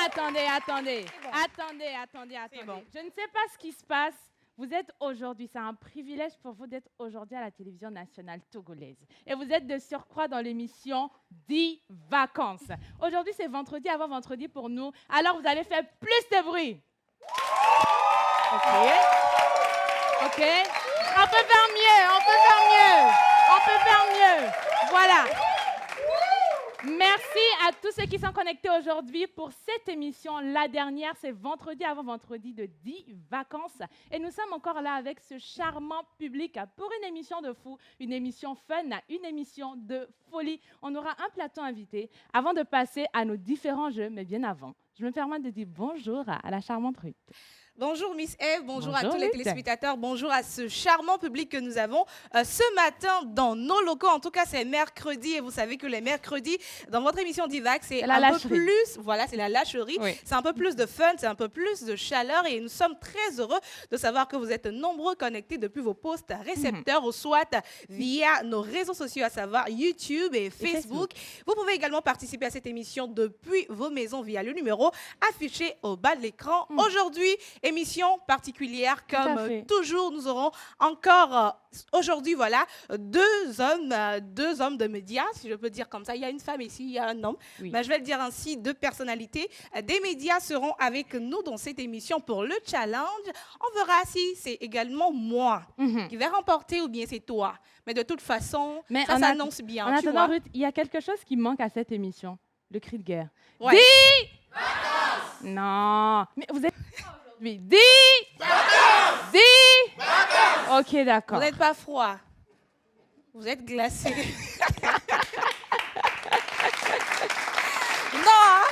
attendez. C'est bon. Attendez. C'est bon. Je ne sais pas ce qui se passe. Vous êtes aujourd'hui, c'est un privilège pour vous d'être aujourd'hui à la télévision nationale togolaise. Et vous êtes de surcroît dans l'émission 10 vacances. Aujourd'hui, c'est vendredi avant vendredi pour nous. Alors, vous allez faire plus de bruit. OK. On peut faire mieux. Voilà. Merci à tous ceux qui sont connectés aujourd'hui pour cette émission. La dernière, c'est vendredi avant vendredi de 10 vacances. Et nous sommes encore là avec ce charmant public pour une émission de fou, une émission fun, une émission de folie. On aura un plateau invité avant de passer à nos différents jeux, mais bien avant. Je me permets de dire bonjour à la charmante Ruth. Bonjour Miss Eve, bonjour à tous les Ruth. téléspectateurs, bonjour à ce charmant public que nous avons ce matin dans nos locaux. En tout cas, c'est mercredi et vous savez que les mercredis, dans votre émission Divac, c'est un peu plus, voilà, c'est la lâcherie, oui. C'est un peu plus de fun, c'est un peu plus de chaleur et nous sommes très heureux de savoir que vous êtes nombreux connectés depuis vos postes récepteurs ou soit via nos réseaux sociaux, à savoir YouTube et Facebook. Vous pouvez également participer à cette émission depuis vos maisons via le numéro affiché au bas de l'écran. Aujourd'hui, émission particulière, comme toujours, nous aurons encore aujourd'hui, voilà, deux hommes de médias, si je peux dire comme ça. Il y a une femme ici, il y a un homme. Oui. Ben, je vais le dire ainsi, deux personnalités des médias seront avec nous dans cette émission pour le challenge. On verra si c'est également moi qui vais remporter ou bien c'est toi. Mais de toute façon, ça s'annonce bien. En attendant, Ruth, il y a quelque chose qui manque à cette émission, le cri de guerre. Ouais. 10 vacances. Non, mais vous êtes... 10 vacances. 10 vacances. OK, d'accord. Vous n'êtes pas froid. Vous êtes glacé. Non,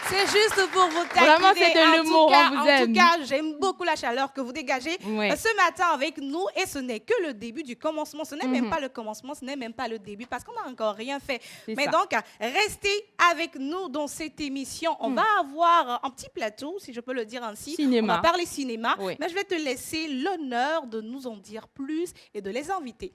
c'est juste pour vous taquiner. Vraiment, c'est de l'humour, on vous aime. En tout cas, j'aime beaucoup la chaleur que vous dégagez ce matin avec nous. Et ce n'est que le début du commencement. Ce n'est même pas le commencement, ce n'est même pas le début parce qu'on n'a encore rien fait. Mais donc, restez avec nous dans cette émission. On va avoir un petit plateau, si je peux le dire ainsi. Cinéma. On va parler cinéma. Oui. Mais je vais te laisser l'honneur de nous en dire plus et de les inviter.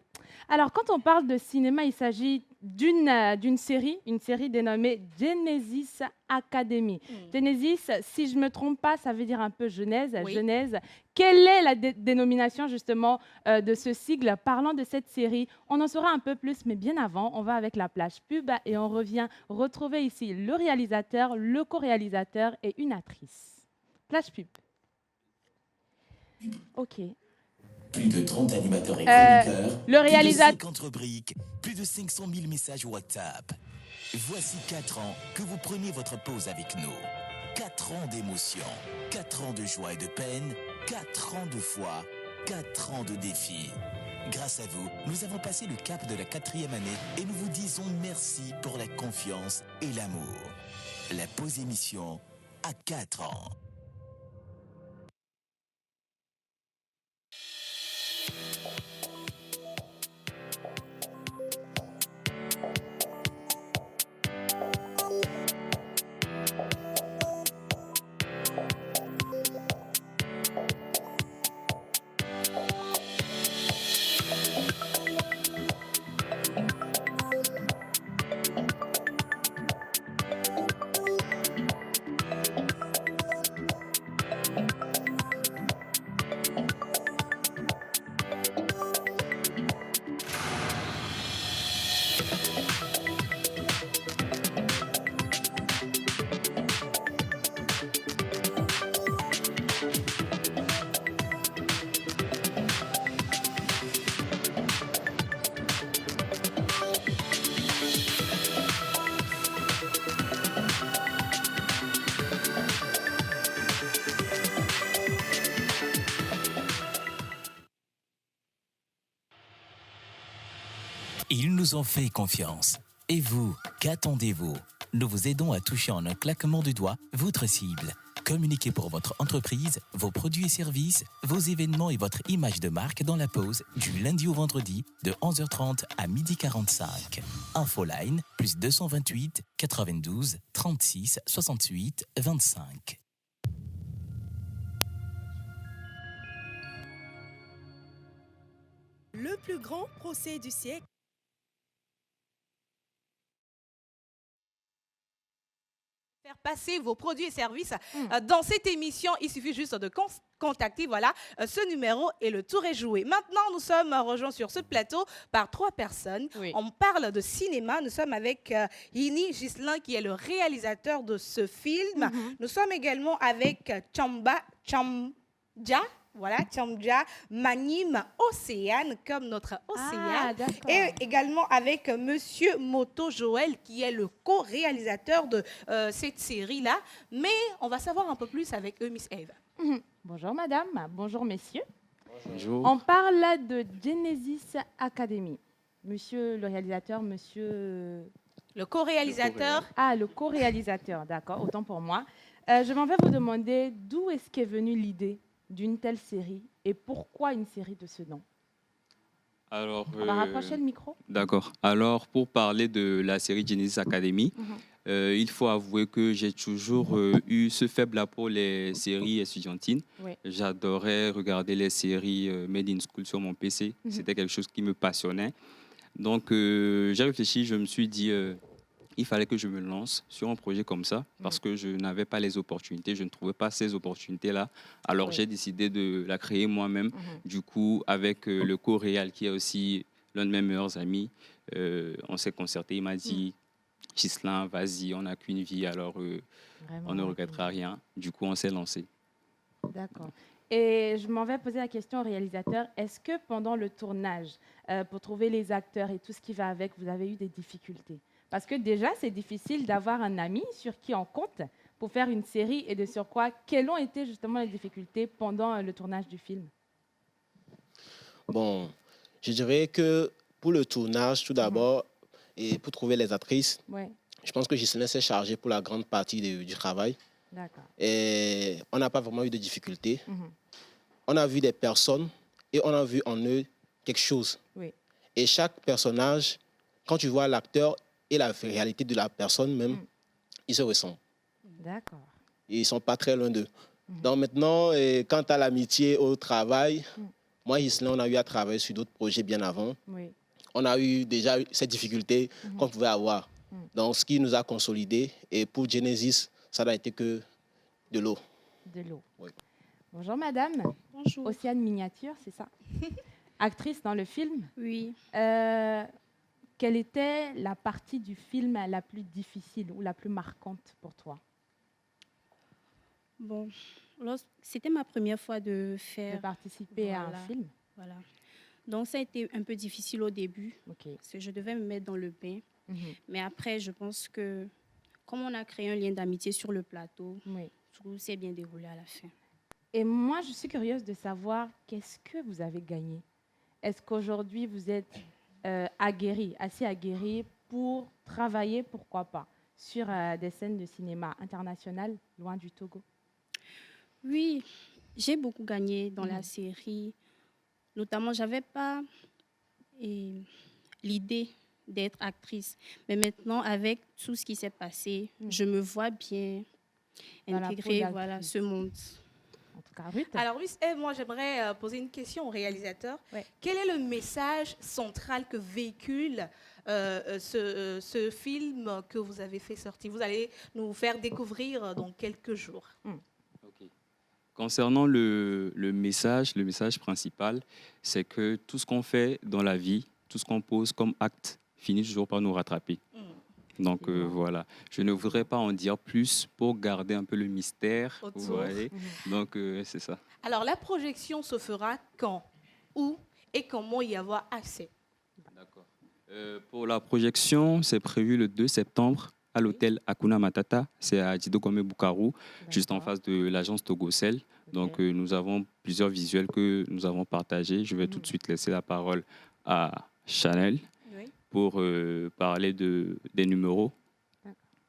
Alors, quand on parle de cinéma, il s'agit d'une série, une série dénommée Genesis Academy. Genesis, si je ne me trompe pas, ça veut dire un peu Genèse. Oui. Genèse. Quelle est la dénomination justement de ce sigle? Parlant de cette série, on en saura un peu plus, mais bien avant, on va avec la plage pub et on revient retrouver ici le réalisateur, le co-réalisateur et une actrice. Plage pub. OK. Plus de 30 animateurs et chroniqueurs, le réalisateur... plus de 50 rubriques, plus de 500 000 messages WhatsApp. Voici 4 ans que vous prenez votre pause avec nous. 4 ans d'émotion, 4 ans de joie et de peine, 4 ans de foi, 4 ans de défis. Grâce à vous, nous avons passé le cap de la 4e année et nous vous disons merci pour la confiance et l'amour. La pause émission à 4 ans. Ils nous ont fait confiance. Et vous, qu'attendez-vous? Nous vous aidons à toucher en un claquement de doigts votre cible. Communiquez pour votre entreprise, vos produits et services, vos événements et votre image de marque dans la pause du lundi au vendredi de 11h30 à 12h45. Infoline plus 228 92 36 68 25. Le plus grand procès du siècle. passer vos produits et services dans cette émission. Il suffit juste de contacter ce numéro et le tour est joué. Maintenant, nous sommes rejoints sur ce plateau par 3 personnes. Oui. On parle de cinéma. Nous sommes avec Yini Ghislain qui est le réalisateur de ce film. Nous sommes également avec Chamdja Manim Océane, comme notre Océane. Et également avec Monsieur Moto Joël, qui est le co-réalisateur de cette série-là. Mais on va savoir un peu plus avec eux, Miss Eve. Bonjour madame, bonjour messieurs. Bonjour. On parle de Genesis Academy. Monsieur le réalisateur, monsieur... Le co-réalisateur. Le co-réalisateur, d'accord, autant pour moi. Je m'en vais vous demander d'où est-ce qu'est venue l'idée d'une telle série et pourquoi une série de ce nom? Alors, on va rapprocher le micro. D'accord. Alors, pour parler de la série Genesis Academy, il faut avouer que j'ai toujours eu ce faible pour les séries estudiantines. Oui. J'adorais regarder les séries Made in School sur mon PC. C'était quelque chose qui me passionnait. Donc, j'ai réfléchi, je me suis dit... il fallait que je me lance sur un projet comme ça parce que je n'avais pas les opportunités, je ne trouvais pas ces opportunités-là. Alors, j'ai décidé de la créer moi-même. Du coup, avec le co-réal qui est aussi l'un de mes meilleurs amis, on s'est concerté. Il m'a dit, Ghislain, vas-y, on n'a qu'une vie, alors on ne regrettera rien. Du coup, on s'est lancé. D'accord. Et je m'en vais poser la question au réalisateur. Est-ce que pendant le tournage, pour trouver les acteurs et tout ce qui va avec, vous avez eu des difficultés? Parce que déjà, c'est difficile d'avoir un ami sur qui on compte pour faire une série et de sur quoi. Quelles ont été justement les difficultés pendant le tournage du film? Bon, je dirais que pour le tournage, tout d'abord, et pour trouver les actrices, je pense que Ghislain s'est chargé pour la grande partie du travail. D'accord. Et on n'a pas vraiment eu de difficultés. On a vu des personnes et on a vu en eux quelque chose. Oui. Et chaque personnage, quand tu vois l'acteur, et la réalité de la personne même, ils se ressemblent. D'accord. Ils ne sont pas très loin d'eux. Donc maintenant, quant à l'amitié au travail, moi et Ghislain, on a eu à travailler sur d'autres projets bien avant. Oui. On a eu déjà cette difficulté qu'on pouvait avoir. Donc ce qui nous a consolidés. Et pour Genesis, ça n'a été que de l'eau. De l'eau. Oui. Bonjour madame. Bonjour. Océane Miniature, c'est ça? Actrice dans le film? Oui. Quelle était la partie du film la plus difficile ou la plus marquante pour toi? Bon, c'était ma première fois de participer à un film. Voilà. Donc, ça a été un peu difficile au début. Parce que je devais me mettre dans le bain. Mais après, je pense que comme on a créé un lien d'amitié sur le plateau, tout s'est bien déroulé à la fin. Et moi, je suis curieuse de savoir qu'est-ce que vous avez gagné. Est-ce qu'aujourd'hui, vous êtes... assez aguerri pour travailler, pourquoi pas, sur des scènes de cinéma internationales loin du Togo? Oui, j'ai beaucoup gagné dans la série. Notamment, je n'avais pas l'idée d'être actrice. Mais maintenant, avec tout ce qui s'est passé, je me vois bien intégrer ce monde. En tout cas, Ruth. Alors, Miss Eve, moi, j'aimerais poser une question au réalisateur. Quel est le message central que véhicule ce film que vous avez fait sortir? Vous allez nous faire découvrir dans quelques jours. Okay. Concernant le message principal, c'est que tout ce qu'on fait dans la vie, tout ce qu'on pose comme acte, finit toujours par nous rattraper. Donc voilà, je ne voudrais pas en dire plus pour garder un peu le mystère. Vous voyez. Donc c'est ça. Alors la projection se fera quand, où et comment y avoir accès? D'accord. Pour la projection, c'est prévu le 2 septembre à l'hôtel Hakuna Matata. C'est à Djidogomé Bukavu, juste en face de l'agence Togocel. Donc nous avons plusieurs visuels que nous avons partagés. Je vais tout de suite laisser la parole à Chanel pour parler des numéros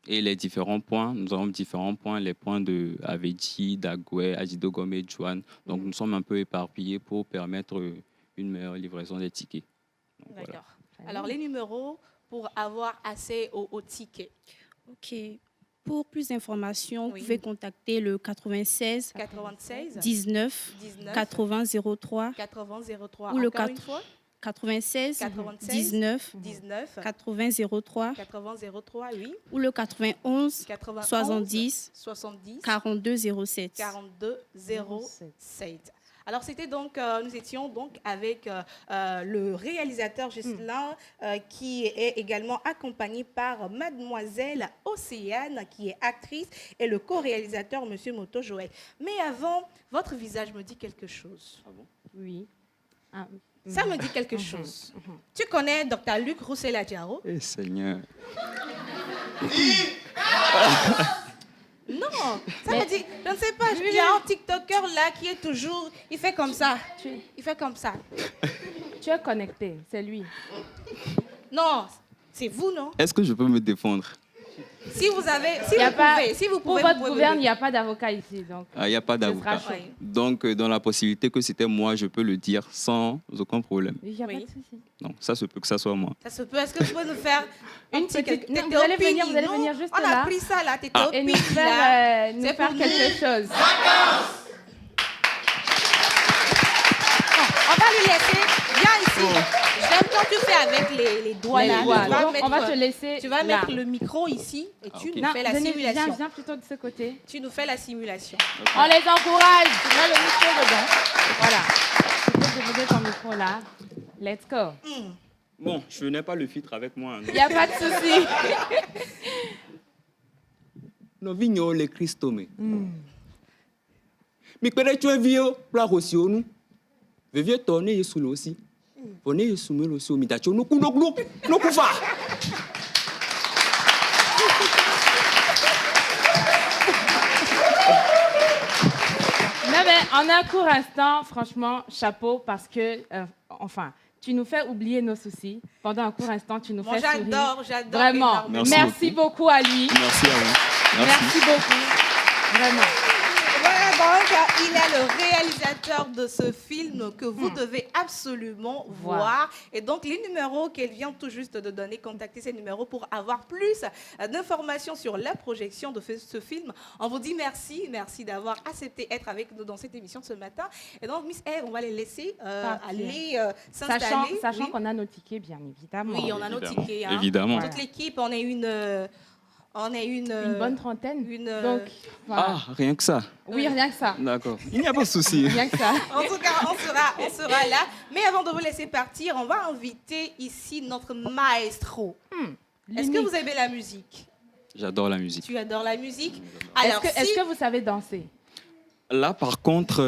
et les différents points. Nous avons différents points, les points de Aveji, Dagoué, Adjidogomé, Juan. Donc nous sommes un peu éparpillés pour permettre une meilleure livraison des tickets. Donc, d'accord. Voilà. Alors les numéros pour avoir accès aux tickets. Ok. Pour plus d'informations, vous pouvez contacter le 96 19 80 03 80 03 ou le 96, 19, 80 03, oui. Ou le 91, 70, 42 07. 42 07. Alors, c'était donc, nous étions donc avec le réalisateur Ghislain, qui est également accompagné par mademoiselle Océane, qui est actrice, et le co-réalisateur, monsieur Moto Joël. Mais avant, votre visage me dit quelque chose. Ah bon? Oui. Ça me dit quelque chose. Tu connais Dr. Luc Roussel-Adjaro? Eh, Seigneur. Non, ça me dit, je ne sais pas, il y a un TikToker là qui est toujours, il fait comme ça. Il fait comme ça. Tu es connecté, c'est lui. Non, c'est vous, non? Est-ce que je peux me défendre? Si vous avez, si vous pouvez, pour votre gouverne, il n'y a pas d'avocat ici. Il n'y a pas d'avocat. Donc, dans la possibilité que c'était moi, je peux le dire sans aucun problème. Il n'y a pas de souci. Donc, ça se peut que ça soit moi. Ça se peut. Est-ce que vous pouvez nous faire une petite... Vous allez venir juste là. On a pris ça là, t'étais au et nous faire quelque chose. On va lui laisser. Viens ici. J'aime quand tu fais avec les doigts là. On va te laisser. Tu vas mettre le micro ici et tu nous fais la simulation. Viens plutôt de ce côté. Tu nous fais la simulation. Okay. On les encourage. Tu mets le micro dedans. Voilà. Tu peux déposer ton micro là. Let's go. Bon, je n'ai pas le filtre avec moi. Il n'y a pas de souci. Nous vignes les Christomé. Mais quand tu es vieux, là aussi, nous. Vieux tourner sous nous aussi. Venez sous nous aussi au midacho. Nous couva. Non mais en un court instant, franchement, chapeau parce que, tu nous fais oublier nos soucis. Pendant un court instant, tu nous fais sourire. J'adore. Vraiment. Merci beaucoup à lui. Merci à vous. Merci beaucoup. Vraiment. Il est le réalisateur de ce film que vous devez absolument voir. Et donc, les numéros qu'elle vient tout juste de donner, contactez ces numéros pour avoir plus d'informations sur la projection de ce film. On vous dit merci. Merci d'avoir accepté d'être avec nous dans cette émission ce matin. Et donc, Miss Eve, on va les laisser aller s'installer. Sachant qu'on a nos tickets, bien évidemment. Oui, on a nos tickets. Évidemment. Toute l'équipe, on est une bonne trentaine. Donc, voilà. Ah, rien que ça. Oui, rien que ça. D'accord. Il n'y a pas de souci. Rien que ça. En tout cas, on sera là. Mais avant de vous laisser partir, on va inviter ici notre maestro. Est-ce que vous aimez la musique? J'adore la musique. Tu adores la musique? Alors, est-ce que vous savez danser? Là, par contre...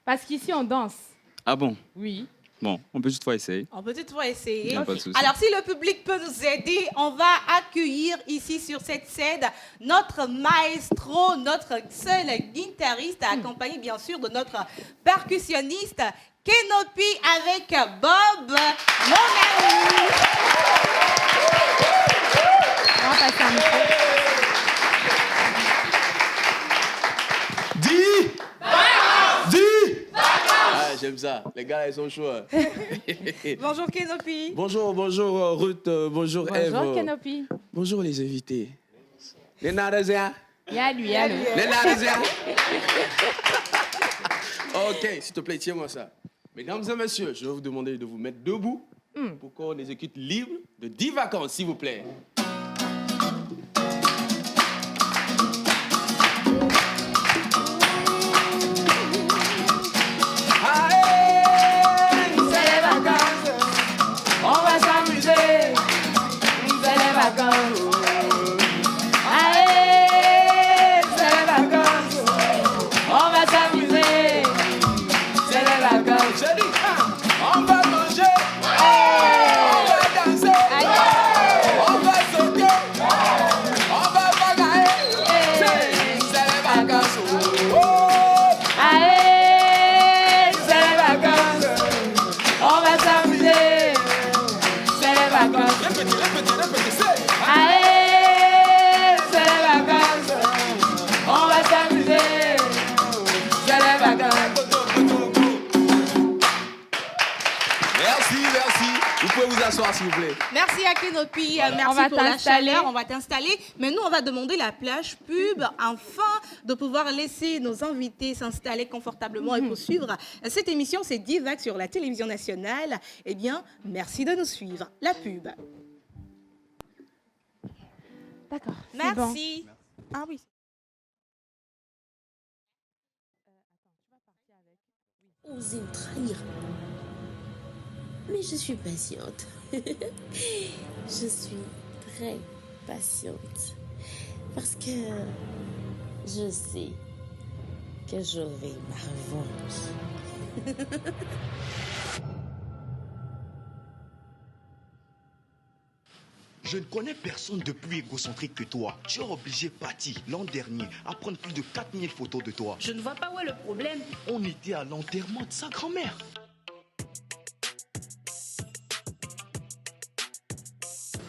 Parce qu'ici, on danse. Ah bon? Oui. Bon, on peut toutefois essayer. On peut toutefois essayer. Pas de souci. Alors, si le public peut nous aider, on va accueillir ici sur cette scène notre maestro, notre seul guitariste, accompagné bien sûr de notre percussionniste, Kenopi avec Bob, mon ami. On va passer un micro. J'aime ça. Les gars, ils sont chauds. Bonjour Kenopi. Bonjour Ruth. Bonjour Eve. Bonjour Kenopi. Bonjour les invités. Les Narésiens. Y'a lui. Les Narésiens. Ok, s'il te plaît, tiens-moi ça. Mesdames et messieurs, je vais vous demander de vous mettre debout pour qu'on exécute libre de 10 vacances, s'il vous plaît. On va manger, on va danser, on va sauter. s'asseoir, s'il vous plaît. Merci à Kenopi, merci pour la chaleur. On va t'installer. Mais nous, on va demander la plage pub afin de pouvoir laisser nos invités s'installer confortablement et poursuivre cette émission. C'est Divac sur la télévision nationale. Eh bien, merci de nous suivre. La pub. D'accord. Merci. Bon. Ah oui. Oser me trahir. Mais je suis patiente. Je suis très patiente. Parce que je sais que j'aurai ma revanche. Je ne connais personne de plus égocentrique que toi. Tu es obligé, Patty, l'an dernier, à prendre plus de 4000 photos de toi. Je ne vois pas où est le problème. On était à l'enterrement de sa grand-mère.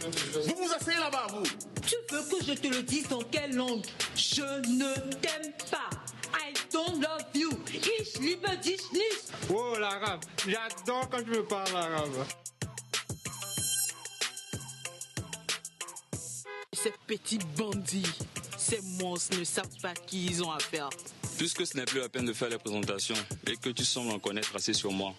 Vous vous asseyez là-bas, vous. Tu veux que je te le dise dans quelle langue? Je ne t'aime pas. I don't love you. Ich liebe dich nicht. Oh, l'arabe. J'adore quand tu me parles arabe. Ces petits bandits, ces monstres ne savent pas qui ils ont affaire. Puisque ce n'est plus la peine de faire les présentations et que tu sembles en connaître assez sur moi,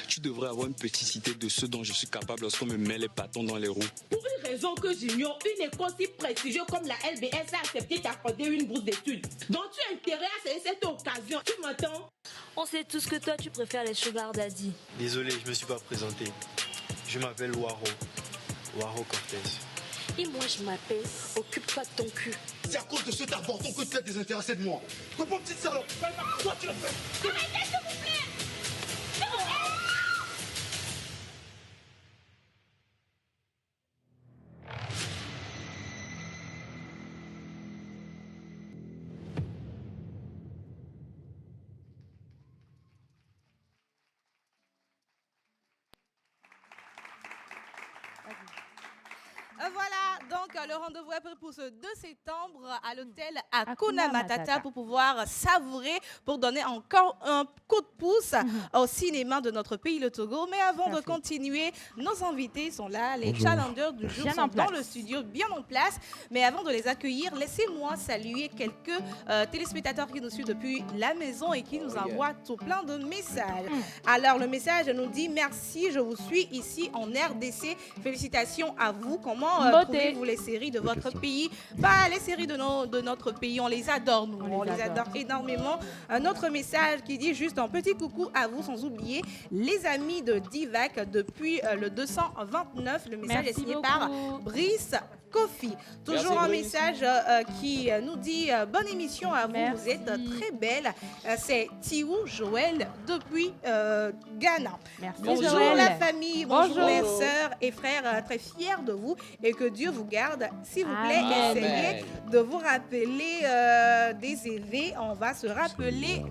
tu devrais avoir une petite idée de ce dont je suis capable lorsqu'on me met les bâtons dans les roues. Pour une raison que j'ignore, une école si prestigieuse comme la LBS a accepté d'accorder une bourse d'études. Donc tu as intérêt à saisir cette occasion. Tu m'entends? On sait tous que toi tu préfères les sugar daddy. Désolé, je me suis pas présenté. Je m'appelle Waro Cortez. Et moi je m'appelle Occupe-toi de ton cul. C'est à cause de cet avorton que tu es désintéressé de moi. Réponds, petite salope. Toi, tu l'as fait. Arrêtez, s'il vous plaît. Voilà, donc le rendez-vous est pris pour ce 2 septembre à l'hôtel Hakuna Matata pour pouvoir savourer, pour donner encore un coup de pouce au cinéma de notre pays, le Togo. Mais avant de continuer, nos invités sont là, les challengers du jour sont dans le studio, bien en place. Mais avant de les accueillir, laissez-moi saluer quelques téléspectateurs qui nous suivent depuis la maison et qui nous envoient tout plein de messages. Alors, le message nous dit « Merci, je vous suis ici en RDC. Félicitations à vous. Comment trouvez-vous les séries de votre pays? Les séries de notre pays, on les adore, nous. On les adore énormément. Un autre message qui dit juste un petit coucou à vous, sans oublier les amis de Divac depuis le 229. Le message est signé par Brice Kofi. Toujours un message qui nous dit bonne émission à vous, vous êtes très belle. C'est Tiou Joël depuis Ghana. Merci. Bonjour Joël. la famille, bonjour les sœurs et frères, très fiers de vous et que Dieu vous garde. S'il vous plaît, essayez de vous rappeler des EV. On va se rappeler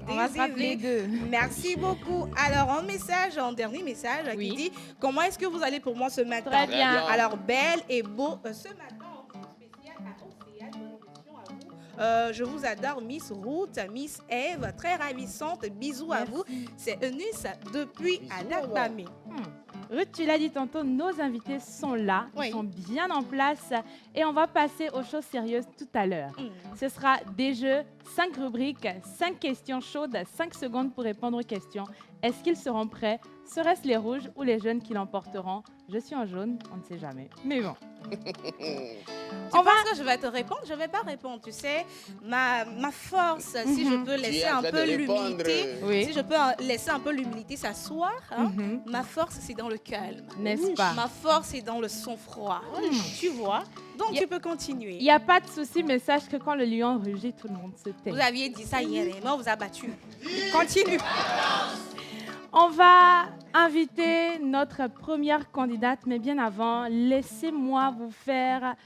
des EV. Merci beaucoup. Alors, un dernier message qui dit comment est-ce que vous allez pour moi ce matin? Très bien. Alors, belle et beau ce matin. Je vous adore, Miss Ruth, Miss Eve, très ravissante. Bisous à vous. C'est Eunice depuis Adakbamé. Ruth, tu l'as dit tantôt, nos invités sont là, ils sont bien en place et on va passer aux choses sérieuses tout à l'heure. Ce sera des jeux, 5 rubriques, 5 questions chaudes, 5 secondes pour répondre aux questions. Est-ce qu'ils seront prêts? Serait-ce les rouges ou les jaunes qui l'emporteront? Je suis en jaune, on ne sait jamais. Mais bon. Tu penses que je vais te répondre? Je ne vais pas répondre. Tu sais, ma force, si je peux laisser un peu l'humilité, si je peux laisser un peu l'humilité s'asseoir, ma force, c'est dans le calme. N'est-ce pas? Ma force, c'est dans le sang-froid. Tu vois? Donc, tu peux continuer. Il n'y a pas de souci, mais sache que quand le lion rugit, tout le monde se tait. Vous aviez dit ça hier et moi, on vous a battu. Continue. On va inviter notre première candidate, mais bien avant, laissez-moi vous faire...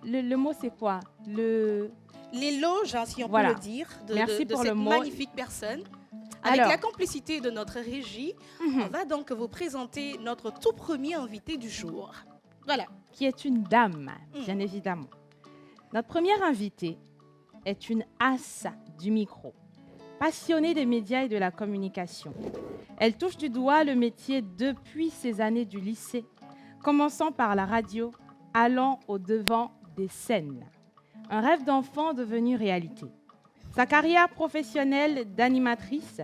le mot, c'est quoi? L'éloge, si on peut le dire, de cette magnifique personne. Avec la complicité de notre régie, on va donc vous présenter notre tout premier invité du jour. Voilà. Qui est une dame, bien évidemment. Notre première invitée est une as du micro. Passionnée des médias et de la communication. Elle touche du doigt le métier depuis ses années du lycée. Commençons par la radio, allons au-devant des scènes. Un rêve d'enfant devenu réalité. Sa carrière professionnelle d'animatrice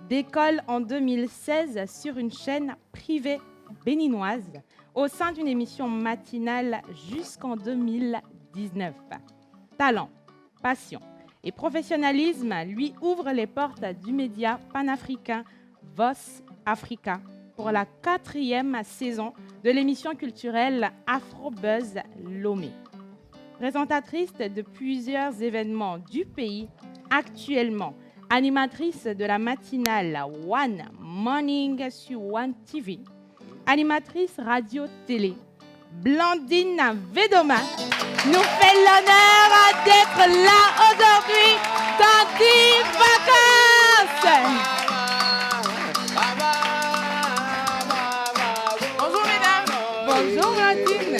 décolle en 2016 sur une chaîne privée béninoise au sein d'une émission matinale jusqu'en 2019. Talent, passion et professionnalisme lui ouvrent les portes du média panafricain Voz Africa pour la 4e saison de l'émission culturelle Afrobuzz Lomé. Présentatrice de plusieurs événements du pays, actuellement animatrice de la matinale One Morning sur One TV, animatrice radio-télé, Blandine Vedoma nous fait l'honneur d'être là aujourd'hui dans 10 vacances. Bonjour mesdames. Bonjour Blandine.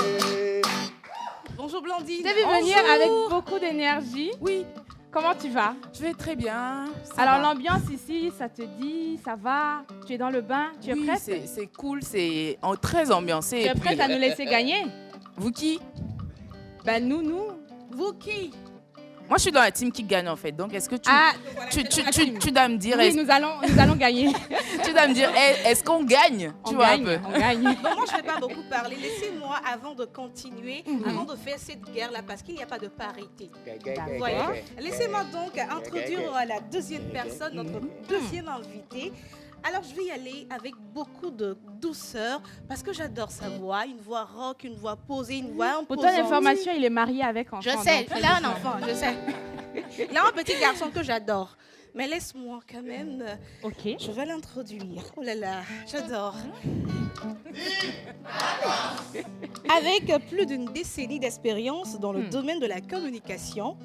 Bonjour Blandine. Tu as vu venir avec beaucoup d'énergie. Oui. Comment tu vas? Je vais très bien. Alors l'ambiance ici, ça te dit, ça va? Tu es dans le bain? Tu es prête? C'est cool, c'est très ambiancé. Tu es prête à nous laisser gagner? Vous qui? Ben nous. Vous qui? Moi, je suis dans la team qui gagne en fait. Donc, est-ce que tu dois me dire... Oui, nous allons gagner. Tu dois me dire, est-ce qu'on gagne? On gagne. Bon, moi, je ne vais pas beaucoup parler. Laissez-moi, avant de continuer, avant de faire cette guerre-là, parce qu'il n'y a pas de parité. Laissez-moi donc introduire la deuxième personne, notre deuxième invité. Alors, je vais y aller avec beaucoup de douceur parce que j'adore sa voix, une voix rock, une voix posée, une voix imposante. Pour ton information, il est marié avec enfant. Je sais, il a un enfant, je sais. Il a un petit garçon que j'adore. Mais laisse-moi quand même. Ok. Je vais l'introduire. Oh là là, j'adore. Avec plus d'une décennie d'expérience dans le domaine de la communication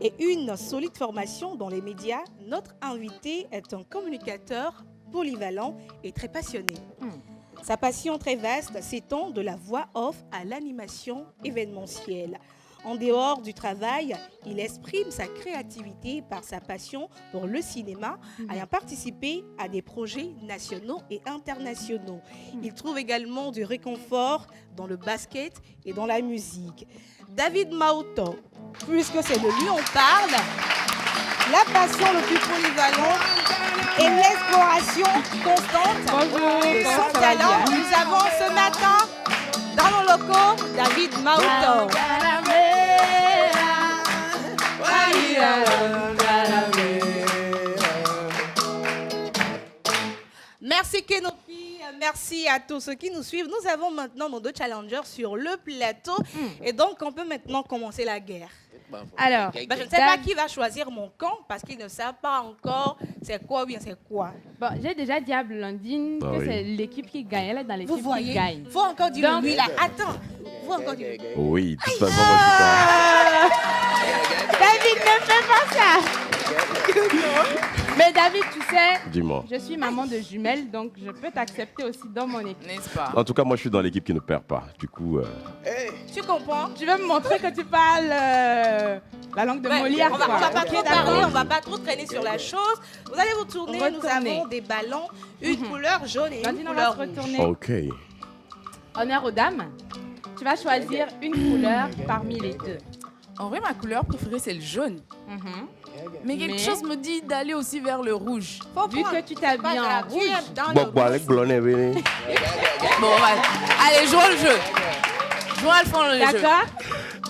et une solide formation dans les médias, notre invité est un communicateur polyvalent et très passionné. Sa passion très vaste s'étend de la voix off à l'animation événementielle. En dehors du travail, il exprime sa créativité par sa passion pour le cinéma, ayant participé à des projets nationaux et internationaux. Il trouve également du réconfort dans le basket et dans la musique. David Maoto, puisque c'est de lui on parle, la passion le plus polyvalente et l'exploration constante de son talent. Nous avons ce matin dans nos locaux David Maoto. Merci Kenopi, merci à tous ceux qui nous suivent. Nous avons maintenant nos deux challengers sur le plateau et donc on peut maintenant commencer la guerre. Alors, je ne sais pas qui va choisir mon camp parce qu'ils ne savent pas encore c'est quoi ou bien c'est quoi. Bon, j'ai déjà dit à Blandine que c'est l'équipe qui gagne. Elle est dans l'équipe qui gagne. Faut encore dire donc, oui là. Attends. Faut encore dire oui. De toute façon, moi je suis pas... David, ne fais pas ça. Mais David, tu sais, dis-moi. Je suis maman de jumelles, donc je peux t'accepter aussi dans mon équipe. N'est-ce pas? En tout cas, moi je suis dans l'équipe qui ne perd pas. Du coup... Tu comprends? Tu veux me montrer que tu parles la langue de Molière? On va pas trop parler, on va pas trop traîner sur la chose. Vous allez vous tourner, nous avons des ballons, une couleur jaune et une couleur rouge. Ok. Honneur aux dames. Tu vas choisir une couleur parmi les deux. En vrai, ma couleur préférée, c'est le jaune. Mais quelque chose me dit d'aller aussi vers le rouge. Vu que tu t'habilles en rouge. Bon, allez, jouons le jeu. Jouons à fond le jeu. D'accord.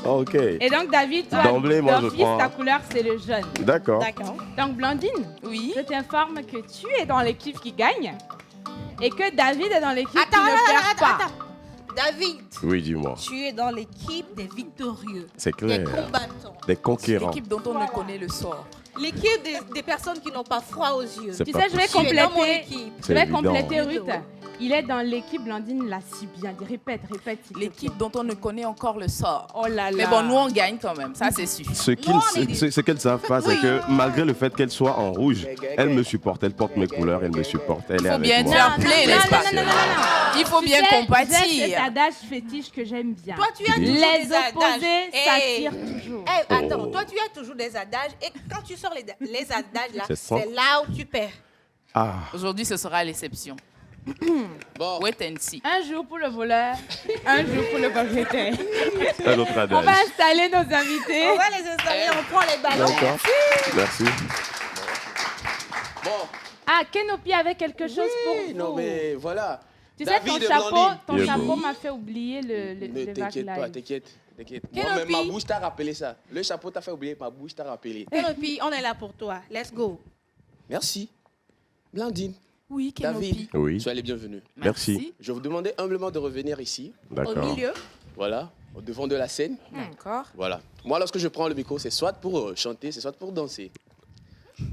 Ok. Et donc, David, toi, d'emblée, moi, je prends... ta couleur, c'est le jaune. D'accord. Donc, Blandine, oui. Je t'informe que tu es dans l'équipe qui gagne et que David est dans l'équipe qui ne perd pas. David, oui, dis-moi. Tu es dans l'équipe des victorieux. C'est clair. Des combattants. Des conquérants. L'équipe dont on ne connaît le sort. L'équipe des personnes qui n'ont pas froid aux yeux. Tu sais, je vais compléter Ruth. Il est dans l'équipe, Blandine l'a si bien dit. Répète. L'équipe dont on ne connaît encore le sort. Oh là là. Mais bon, nous, on gagne quand même. Ça, c'est sûr. Ce qu'elles ne savent pas, c'est que malgré le fait qu'elle soit en rouge, elle me supporte. Elle porte mes couleurs, elle me supporte. Elle est avec moi. Il faut bien faire play, n'est-ce pas? Il faut bien compatir. C'est cet adage fétiche que j'aime bien. Toi, tu as toujours les opposés s'attirent toujours. Attends, toi, tu as toujours des adages. Et quand tu sors les adages, là, c'est là où tu perds. Ah. Aujourd'hui, ce sera l'exception. Bon. Wait and see. Un jour pour le voleur, un jour pour le propriétaire. Un autre adage. On va installer nos invités. On va les installer, on prend les ballons. D'accord. Merci. Bon. Ah, Kenopi avait quelque chose pour vous. Non, mais voilà. Tu sais, ton chapeau m'a fait oublier le Ne t'inquiète pas, t'inquiète. Moi-même, ma bouche t'a rappelé ça. Le chapeau t'a fait oublier, ma bouche t'a rappelé. Kenopi, on est là pour toi. Let's go. Merci. Blandine. Oui, Kenopi. David, oui. Soyez les bienvenus. Merci. Je vous demandais humblement de revenir ici. D'accord. Au milieu. Voilà, au devant de la scène. D'accord. Voilà. Moi, lorsque je prends le micro, c'est soit pour chanter, c'est soit pour danser.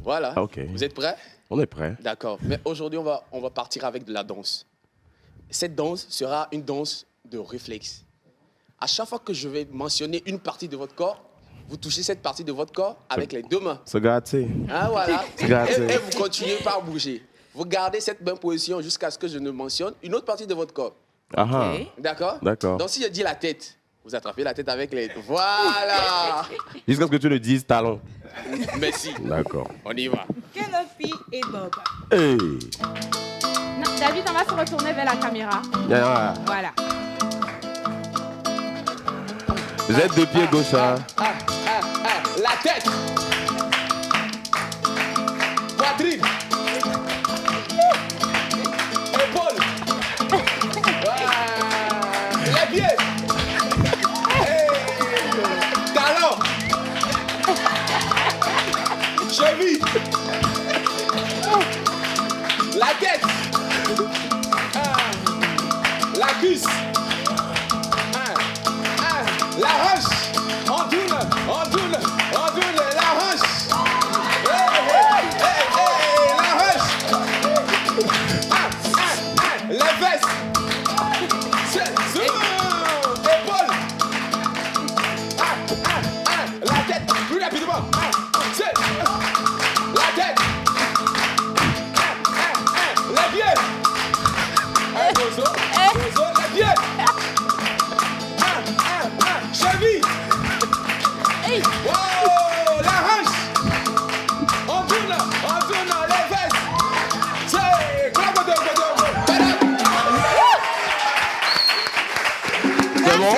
Voilà. Ok. Vous êtes prêts? On est prêts. D'accord. Mais aujourd'hui, on va partir avec de la danse. Cette danse sera une danse de réflexe. À chaque fois que je vais mentionner une partie de votre corps, vous touchez cette partie de votre corps avec les deux mains. C'est gâté. Ah, voilà. C'est gâté. Et vous continuez par bouger. Vous gardez cette même position jusqu'à ce que je ne mentionne une autre partie de votre corps. Ah. D'accord? D'accord. Donc, si je dis la tête, vous attrapez la tête avec les... Voilà. Jusqu'à ce que tu le dises, talon. Merci. D'accord. On y va. Kenopi et Bob. Hey. Non, David, on va se retourner vers la caméra. Yeah. Voilà. Vous êtes de pied gauche, hein? La tête. Poitrine. Épaule. Les pieds. Talon. Cheville. La tête. La cuisse. La hanche. On tourne, la hanche. La hanche. Les fesses. Épaule. La tête. Plus rapidement. La tête. Les pieds. Bozo, les pieds. Cheville. Wow, la hanche. On tourne les fesses. C'est comme C'est bon?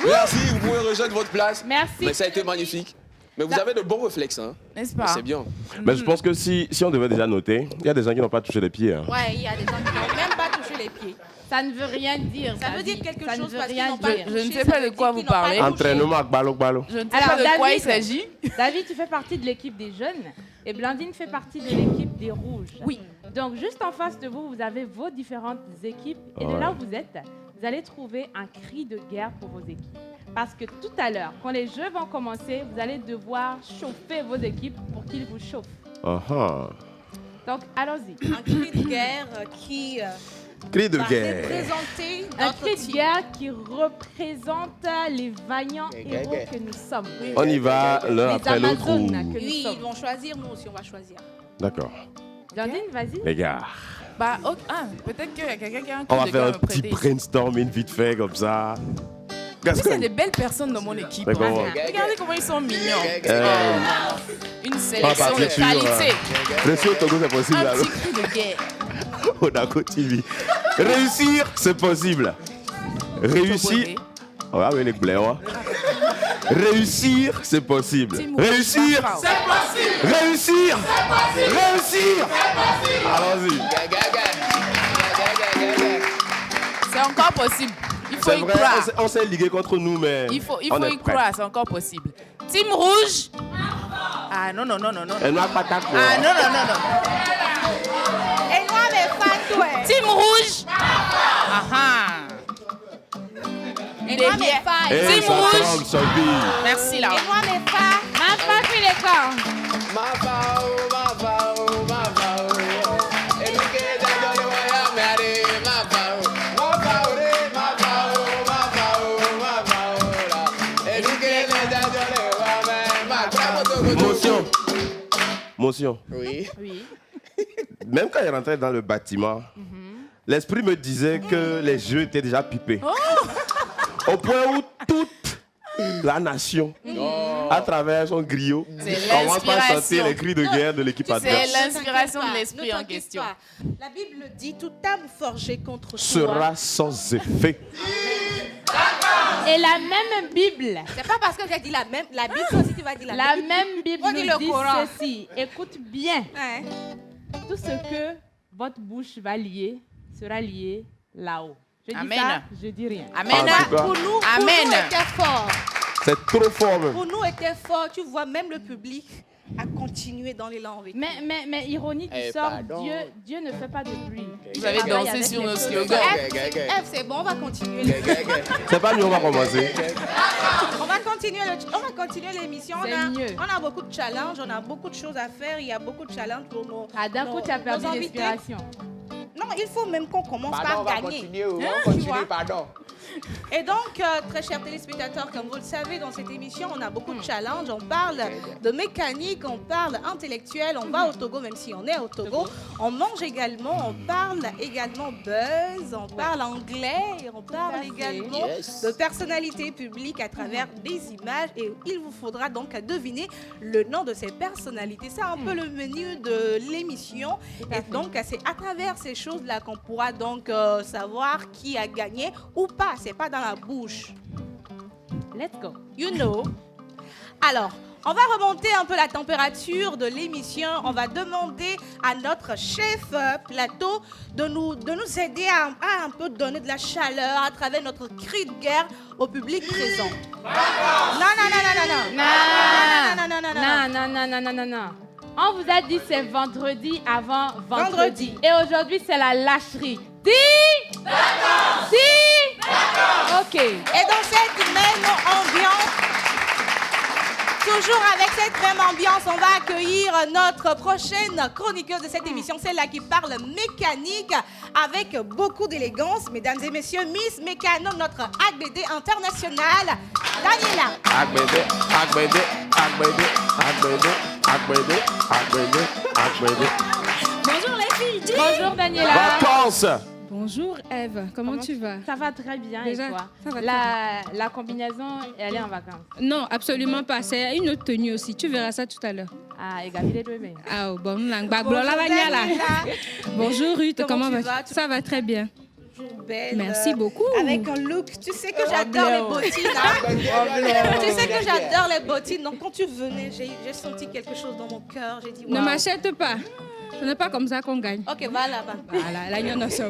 Merci, vous pouvez rejoindre votre place. Merci. Mais ça a été magnifique. Mais vous avez de bons réflexes, hein? N'est-ce pas? C'est bien. Mais je pense que si on devait déjà noter, il y a des gens qui n'ont pas touché les pieds. Hein. Ouais, il y a des gens qui n'ont même pas touché les pieds. Ça ne veut rien dire. Ça veut dire quelque chose parce qu'ils rien n'ont pas dire. touché. Je ne sais pas de quoi vous parlez. Entraînement avec ballon. Je ne sais pas de quoi il s'agit. David, tu fais partie de l'équipe des jeunes et Blandine fait partie de l'équipe des rouges. Oui. Donc, juste en face de vous, vous avez vos différentes équipes. Et de là où vous êtes, vous allez trouver un cri de guerre pour vos équipes. Parce que tout à l'heure, quand les jeux vont commencer, vous allez devoir chauffer vos équipes pour qu'ils vous chauffent. Donc, allons-y. Un cri de guerre qui... Cri de guerre. Représenter un cri de guerre qui représente les vaillants héros que nous sommes. On y va l'un après l'autre. Oui, ils vont choisir, nous aussi on va choisir. D'accord. Blandine, vas-y. Les gars. Bah, peut-être qu'il y a quelqu'un qui a un On va cri de faire guerre un petit brainstorming vite fait comme ça. Mais c'est des belles personnes dans mon équipe. Regardez comment ils sont mignons. Une sélection de qualité. Réussir au Togo, c'est possible. Un petit cri de guerre. Monaco TV. Réussir, c'est possible. Réussir. Ah oui, les blés. Réussir, c'est possible. Réussir, c'est possible. Réussir, c'est possible. Réussir, c'est possible. Allons-y. C'est encore possible. Il faut y croire. On s'est ligué contre nous, mais il faut y croire, c'est encore possible. Team rouge. Ah non. Elle n'a pas ta quoi. Ah non. Et moi, mes fans, toi. Team rouge. Et moi, mes fans. Team rouge. Merci là. Et moi, mes fans. Ma femme, puis les corps. Motion. Oui. Même quand il rentrait dans le bâtiment, l'esprit me disait que les jeux étaient déjà pipés. Au point où toute la nation à travers son griot, on va pas sentir les cris de guerre de l'équipe adverse. C'est l'inspiration de l'esprit en question. La Bible dit toute âme forgée contre toi sera sans effet. Et la même Bible. C'est pas parce que j'ai dit la même. La Bible aussi, tu vas dire la même Bible nous dit ceci. Écoute bien. Ouais. Tout ce que votre bouche va lier sera lié là-haut. Je dis Amen. Ça, je dis rien. Amen. Pour nous, était fort. C'est trop fort même. Pour nous, était fort. Tu vois, même le public a continué dans les langues. Mais ironie du sort, Dieu ne fait pas de bruit. Vous avez dansé sur nos slogans. C'est bon, on va continuer. C'est pas nous, on va commencer. On va continuer l'émission. On a beaucoup de challenges, on a beaucoup de choses à faire. Il y a beaucoup de challenges pour nos d'un coup, tu as perdu l'inspiration. Non, il faut même qu'on commence par gagner. On continue, pardon. Et donc, très chers téléspectateurs, comme vous le savez, dans cette émission, on a beaucoup de challenges. On parle de mécanique, on parle intellectuel, on va au Togo, même si on est au Togo. On mange également, on parle également buzz, on parle anglais, on parle également de personnalités publiques à travers des images. Et il vous faudra donc deviner le nom de ces personnalités. C'est un peu le menu de l'émission. Et donc, c'est à travers ces choses-là qu'on pourra donc savoir qui a gagné ou pas. C'est pas dans la bouche. Let's go. You know. Alors, on va remonter un peu la température de l'émission. On va demander à notre chef plateau de nous aider à un peu donner de la chaleur à travers notre cri de guerre au public présent. Non. On vous a dit c'est vendredi avant vendredi. Et aujourd'hui, c'est la lâcherie. Si? D'accord. Si? D'accord. OK. Et dans cette même ambiance, toujours avec cette même ambiance, on va accueillir notre prochaine chroniqueuse de cette émission, celle-là qui parle mécanique avec beaucoup d'élégance. Mesdames et messieurs, Miss Mécano, notre AGBD international, Daniela. AGBD. Bonjour les filles. Bonjour Daniela. Vacances. Bonjour Eve, comment tu vas? Ça va très bien. Déjà, et toi? Ça va la combinaison, elle est en vacances? Non, absolument pas. C'est une autre tenue aussi. Tu verras ça tout à l'heure. Ah, égalé de demain. Ah, bon, bonjour Ruth, comment vas-tu? Ça va très bien. Belle, merci beaucoup. Avec un look, tu sais que j'adore les bottines. Hein? Tu sais que j'adore les bottines. Donc quand tu venais, j'ai senti quelque chose dans mon cœur. J'ai dit, wow. Ne m'achète pas. Ce n'est pas comme ça qu'on gagne. Ok, va là-bas. Voilà, là, il y en a ça.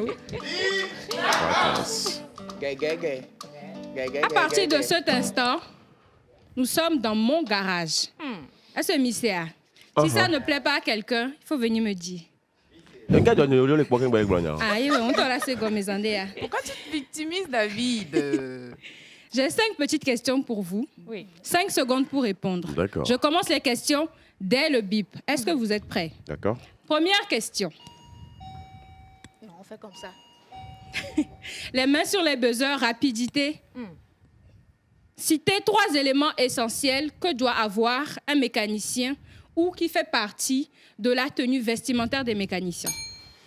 À partir de cet instant, nous sommes dans mon garage. Est-ce que mystère? Si ça ne plaît pas à quelqu'un, il faut venir me dire. Ah, on t'a laissé comme mes andés. Pourquoi tu te victimises, David? J'ai 5 petites questions pour vous. Oui. 5 secondes pour répondre. D'accord. Je commence les questions dès le bip. Est-ce que vous êtes prêts? D'accord. Première question. Non, on fait comme ça. Les mains sur les buzzers, rapidité. Citez 3 éléments essentiels que doit avoir un mécanicien ou qui fait partie de la tenue vestimentaire des mécaniciens.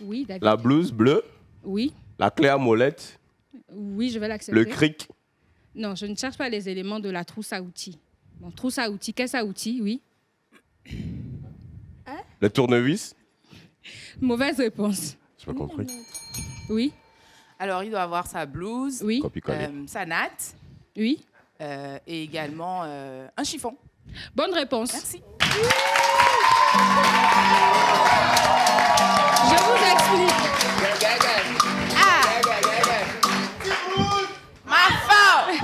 Oui, David. La blouse bleue. Oui. La clé à molette. Oui, je vais l'accepter. Le cric. Non, je ne cherche pas les éléments de la trousse à outils. Bon, trousse à outils, caisse à outils, oui. Hein? Le tournevis. Mauvaise réponse. Je n'ai pas compris. Oui. Alors, il doit avoir sa blouse, oui. sa natte. Oui. Et également un chiffon. Bonne réponse. Merci. Je vous explique. Ma femme.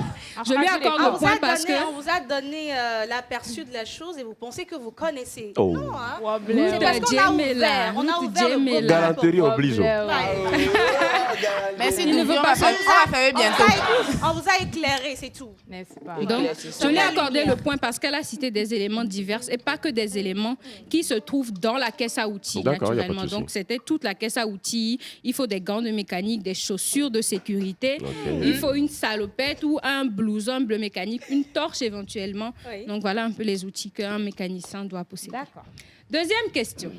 Je lui accorde le point parce que... On vous a donné l'aperçu de la chose et vous pensez que vous connaissez. Oh. Non, hein? C'est parce qu'on a ouvert. On a ouvert le gros Galanterie oblige. Mais si nous ne veut pas faire, on va faire bientôt. On vous a éclairé, c'est tout. N'est-ce pas? Donc, je lui ai accordé le point parce qu'elle a cité des éléments divers et pas que des éléments qui se trouvent dans la caisse à outils, naturellement. Donc, c'était toute la caisse à outils. Il faut des gants de mécanique, des chaussures de sécurité. Okay. Il faut une salopette ou un blouson bleu mécanique, une torche éventuellement. Oui. Donc, voilà un peu les outils qu'un mécanicien doit posséder. D'accord. Deuxième question.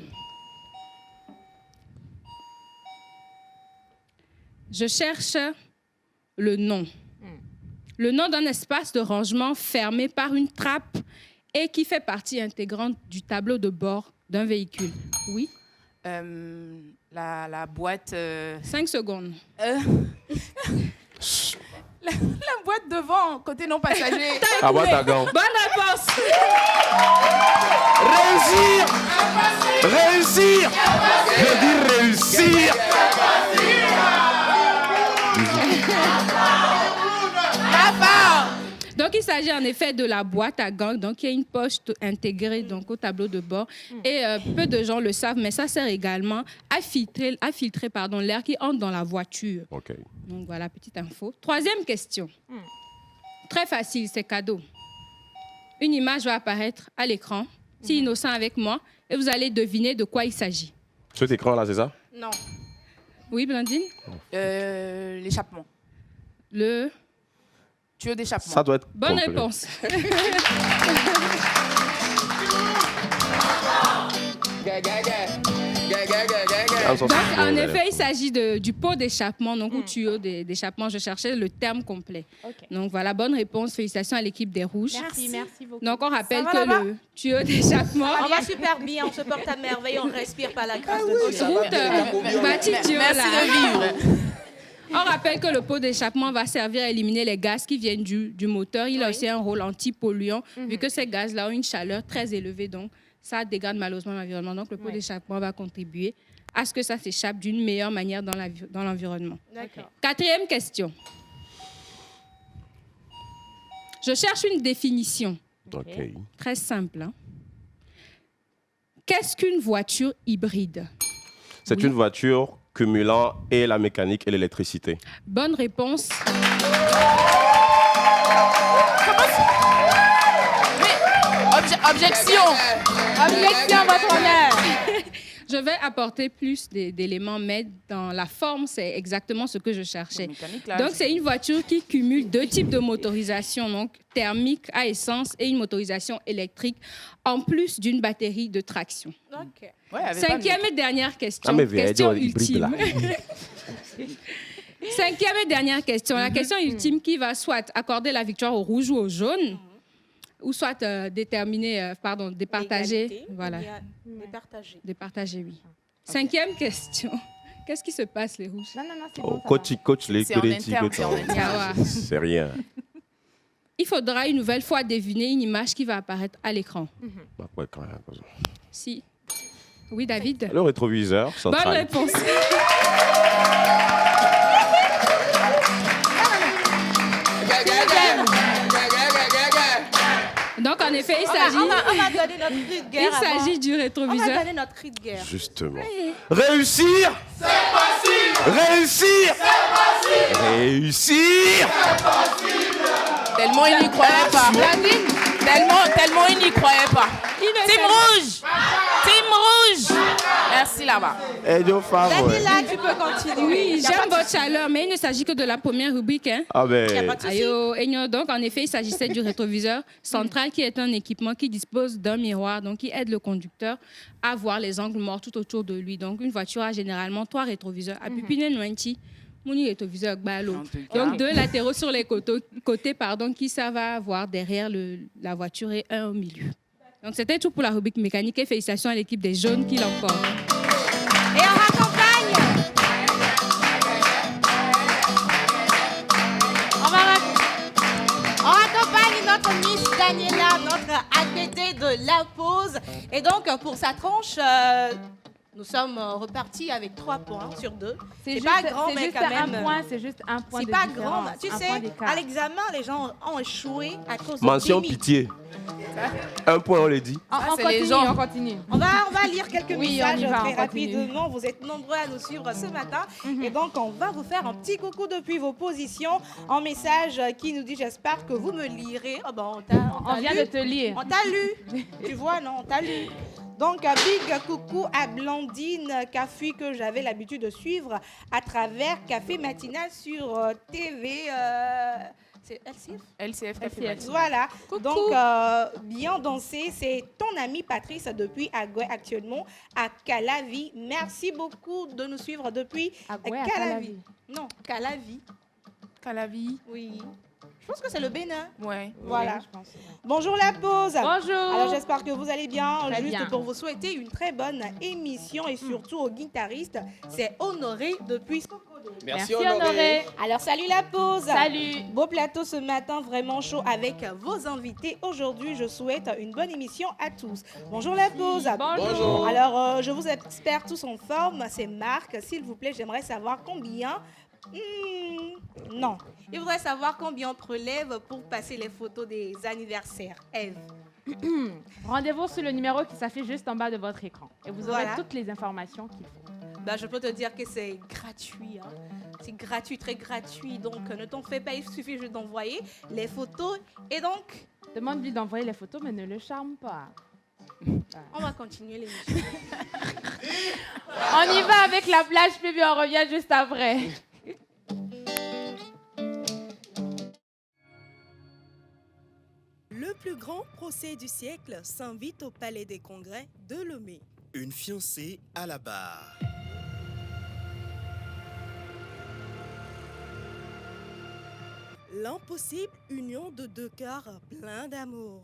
Je cherche le nom. Le nom d'un espace de rangement fermé par une trappe et qui fait partie intégrante du tableau de bord d'un véhicule. Oui. La boîte... 5 secondes. La boîte devant, côté non passager. La boîte à gants. Bonne réponse. Réussir. Je dis réussir. Donc, il s'agit en effet de la boîte à gants. Donc, il y a une poche intégrée donc, au tableau de bord. Et peu de gens le savent, mais ça sert également à filtrer l'air qui entre dans la voiture. OK. Donc, voilà, petite info. Troisième question. Très facile, c'est cadeau. Une image va apparaître à l'écran. Si Innocent avec moi, et vous allez deviner de quoi il s'agit. Cet écran-là, c'est ça? Non. Oui, Blandine? L'échappement. Le... tuyau d'échappement. Ça doit être Bonne complet. réponse. Donc, en effet, il s'agit du pot d'échappement, donc ou tuyau d'échappement. Je cherchais le terme complet. Okay. Donc voilà, bonne réponse. Félicitations à l'équipe des Rouges. Merci beaucoup. Donc on rappelle que le tuyau d'échappement... On va super bien, on se porte à merveille, on respire par la grâce de Dieu. Merci de vivre. On rappelle que le pot d'échappement va servir à éliminer les gaz qui viennent du moteur. Il a aussi un rôle anti-polluant, vu que ces gaz-là ont une chaleur très élevée, donc ça dégrade malheureusement l'environnement. Donc le pot d'échappement va contribuer à ce que ça s'échappe d'une meilleure manière dans l'environnement. D'accord. Quatrième question. Je cherche une définition. Okay. Très simple. Hein? Qu'est-ce qu'une voiture hybride? C'est une voiture cumulant et la mécanique et l'électricité. Bonne réponse. Objection. Objection, votre honneur. Je vais apporter plus d'éléments, mais dans la forme, c'est exactement ce que je cherchais. Donc, c'est une voiture qui cumule 2 types de motorisation, donc thermique à essence et une motorisation électrique, en plus d'une batterie de traction. Okay. Ouais, 5e et dernière question. Question ultime. 5e et dernière question. La question ultime qui va soit accorder la victoire au rouge ou au jaune, ou soit départager. Égalité, voilà. Départager. Départager, oui. 5e question. Qu'est-ce qui se passe, les rouges? Non, c'est bon. Coach, les c'est rien. Il faudra une nouvelle fois deviner une image qui va apparaître à l'écran. Si. Oui, David? Le rétroviseur central. Bonne réponse. Donc, en effet, il s'agit... On a donné notre cri de guerre. Il s'agit du rétroviseur. On a donné notre cri de guerre. Justement. Réussir! C'est possible! Réussir! C'est possible! Réussir! C'est possible! Tellement il n'y croyait pas. Tellement il n'y croyait pas. Team rouge! Team rouge! Merci là-bas. Daniela, tu peux continuer. Oui, j'aime votre chaleur, mais il ne s'agit que de la première rubrique. Hein. Ah ben. Donc, en effet, il s'agissait du rétroviseur central qui est un équipement qui dispose d'un miroir, donc qui aide le conducteur à voir les angles morts tout autour de lui. Donc, une voiture a généralement 3 rétroviseurs. À pupine nointi, mon rétroviseur balo. Donc, 2 latéraux sur les côtés qui servent à voir derrière la voiture et 1 au milieu. Donc, c'était tout pour la rubrique mécanique et félicitations à l'équipe des jaunes qui l'emportent. Et on raccompagne. On raccompagne notre Miss Daniela, notre ATT de la pause. Et donc, pour sa tranche, nous sommes repartis avec 3 points sur 2. C'est pas grand, mais quand même. C'est juste un point. C'est pas grand. Tu sais, à l'examen, les gens ont échoué à cause de mention pitié. 1 point, on l'a dit. On continue. On va lire quelques messages très rapidement. Vous êtes nombreux à nous suivre ce matin. Et donc, on va vous faire un petit coucou depuis vos positions. En message qui nous dit, j'espère que vous me lirez. Oh ben, on vient de te lire. On t'a lu. Tu vois, non, on t'a lu. Donc, un big coucou à Blandine Café que j'avais l'habitude de suivre à travers Café Matinal sur TV. C'est LCF Café Matinal. Voilà. Coucou. Donc, bien dansé, c'est ton ami Patrice depuis Agoué actuellement à Calavi. Merci beaucoup de nous suivre depuis Agoué Calavi. Non, Calavi. Calavi. Oui. Je pense que c'est le Bénin. Ouais. Voilà. Oui, je pense, ouais. Bonjour la pause. Bonjour. Alors j'espère que vous allez bien. Très Juste bien. pour vous souhaiter une très bonne émission et surtout au guitariste, c'est Honoré depuis Sokodo. Merci Honoré. Alors salut la pause. Salut. Beau plateau ce matin, vraiment chaud avec vos invités. Aujourd'hui, je souhaite une bonne émission à tous. Bonjour la pause. Bonjour. Alors je vous espère tous en forme. C'est Marc. S'il vous plaît, j'aimerais savoir combien... non. Il voudrait savoir combien on prélève pour passer les photos des anniversaires. Eve. Rendez-vous sur le numéro qui s'affiche juste en bas de votre écran. Et vous aurez Voilà. toutes les informations qu'il faut. Bah, je peux te dire que c'est gratuit. Hein. C'est gratuit, très gratuit. Donc, ne t'en fais pas, il suffit juste d'envoyer les photos. Et donc... Demande-lui d'envoyer les photos, mais ne le charme pas. On va continuer l'émission. On y va avec la plage pub et on revient juste après. Le plus grand procès du siècle s'invite au Palais des Congrès de Lomé. Une fiancée à la barre. L'impossible union de deux cœurs pleins d'amour.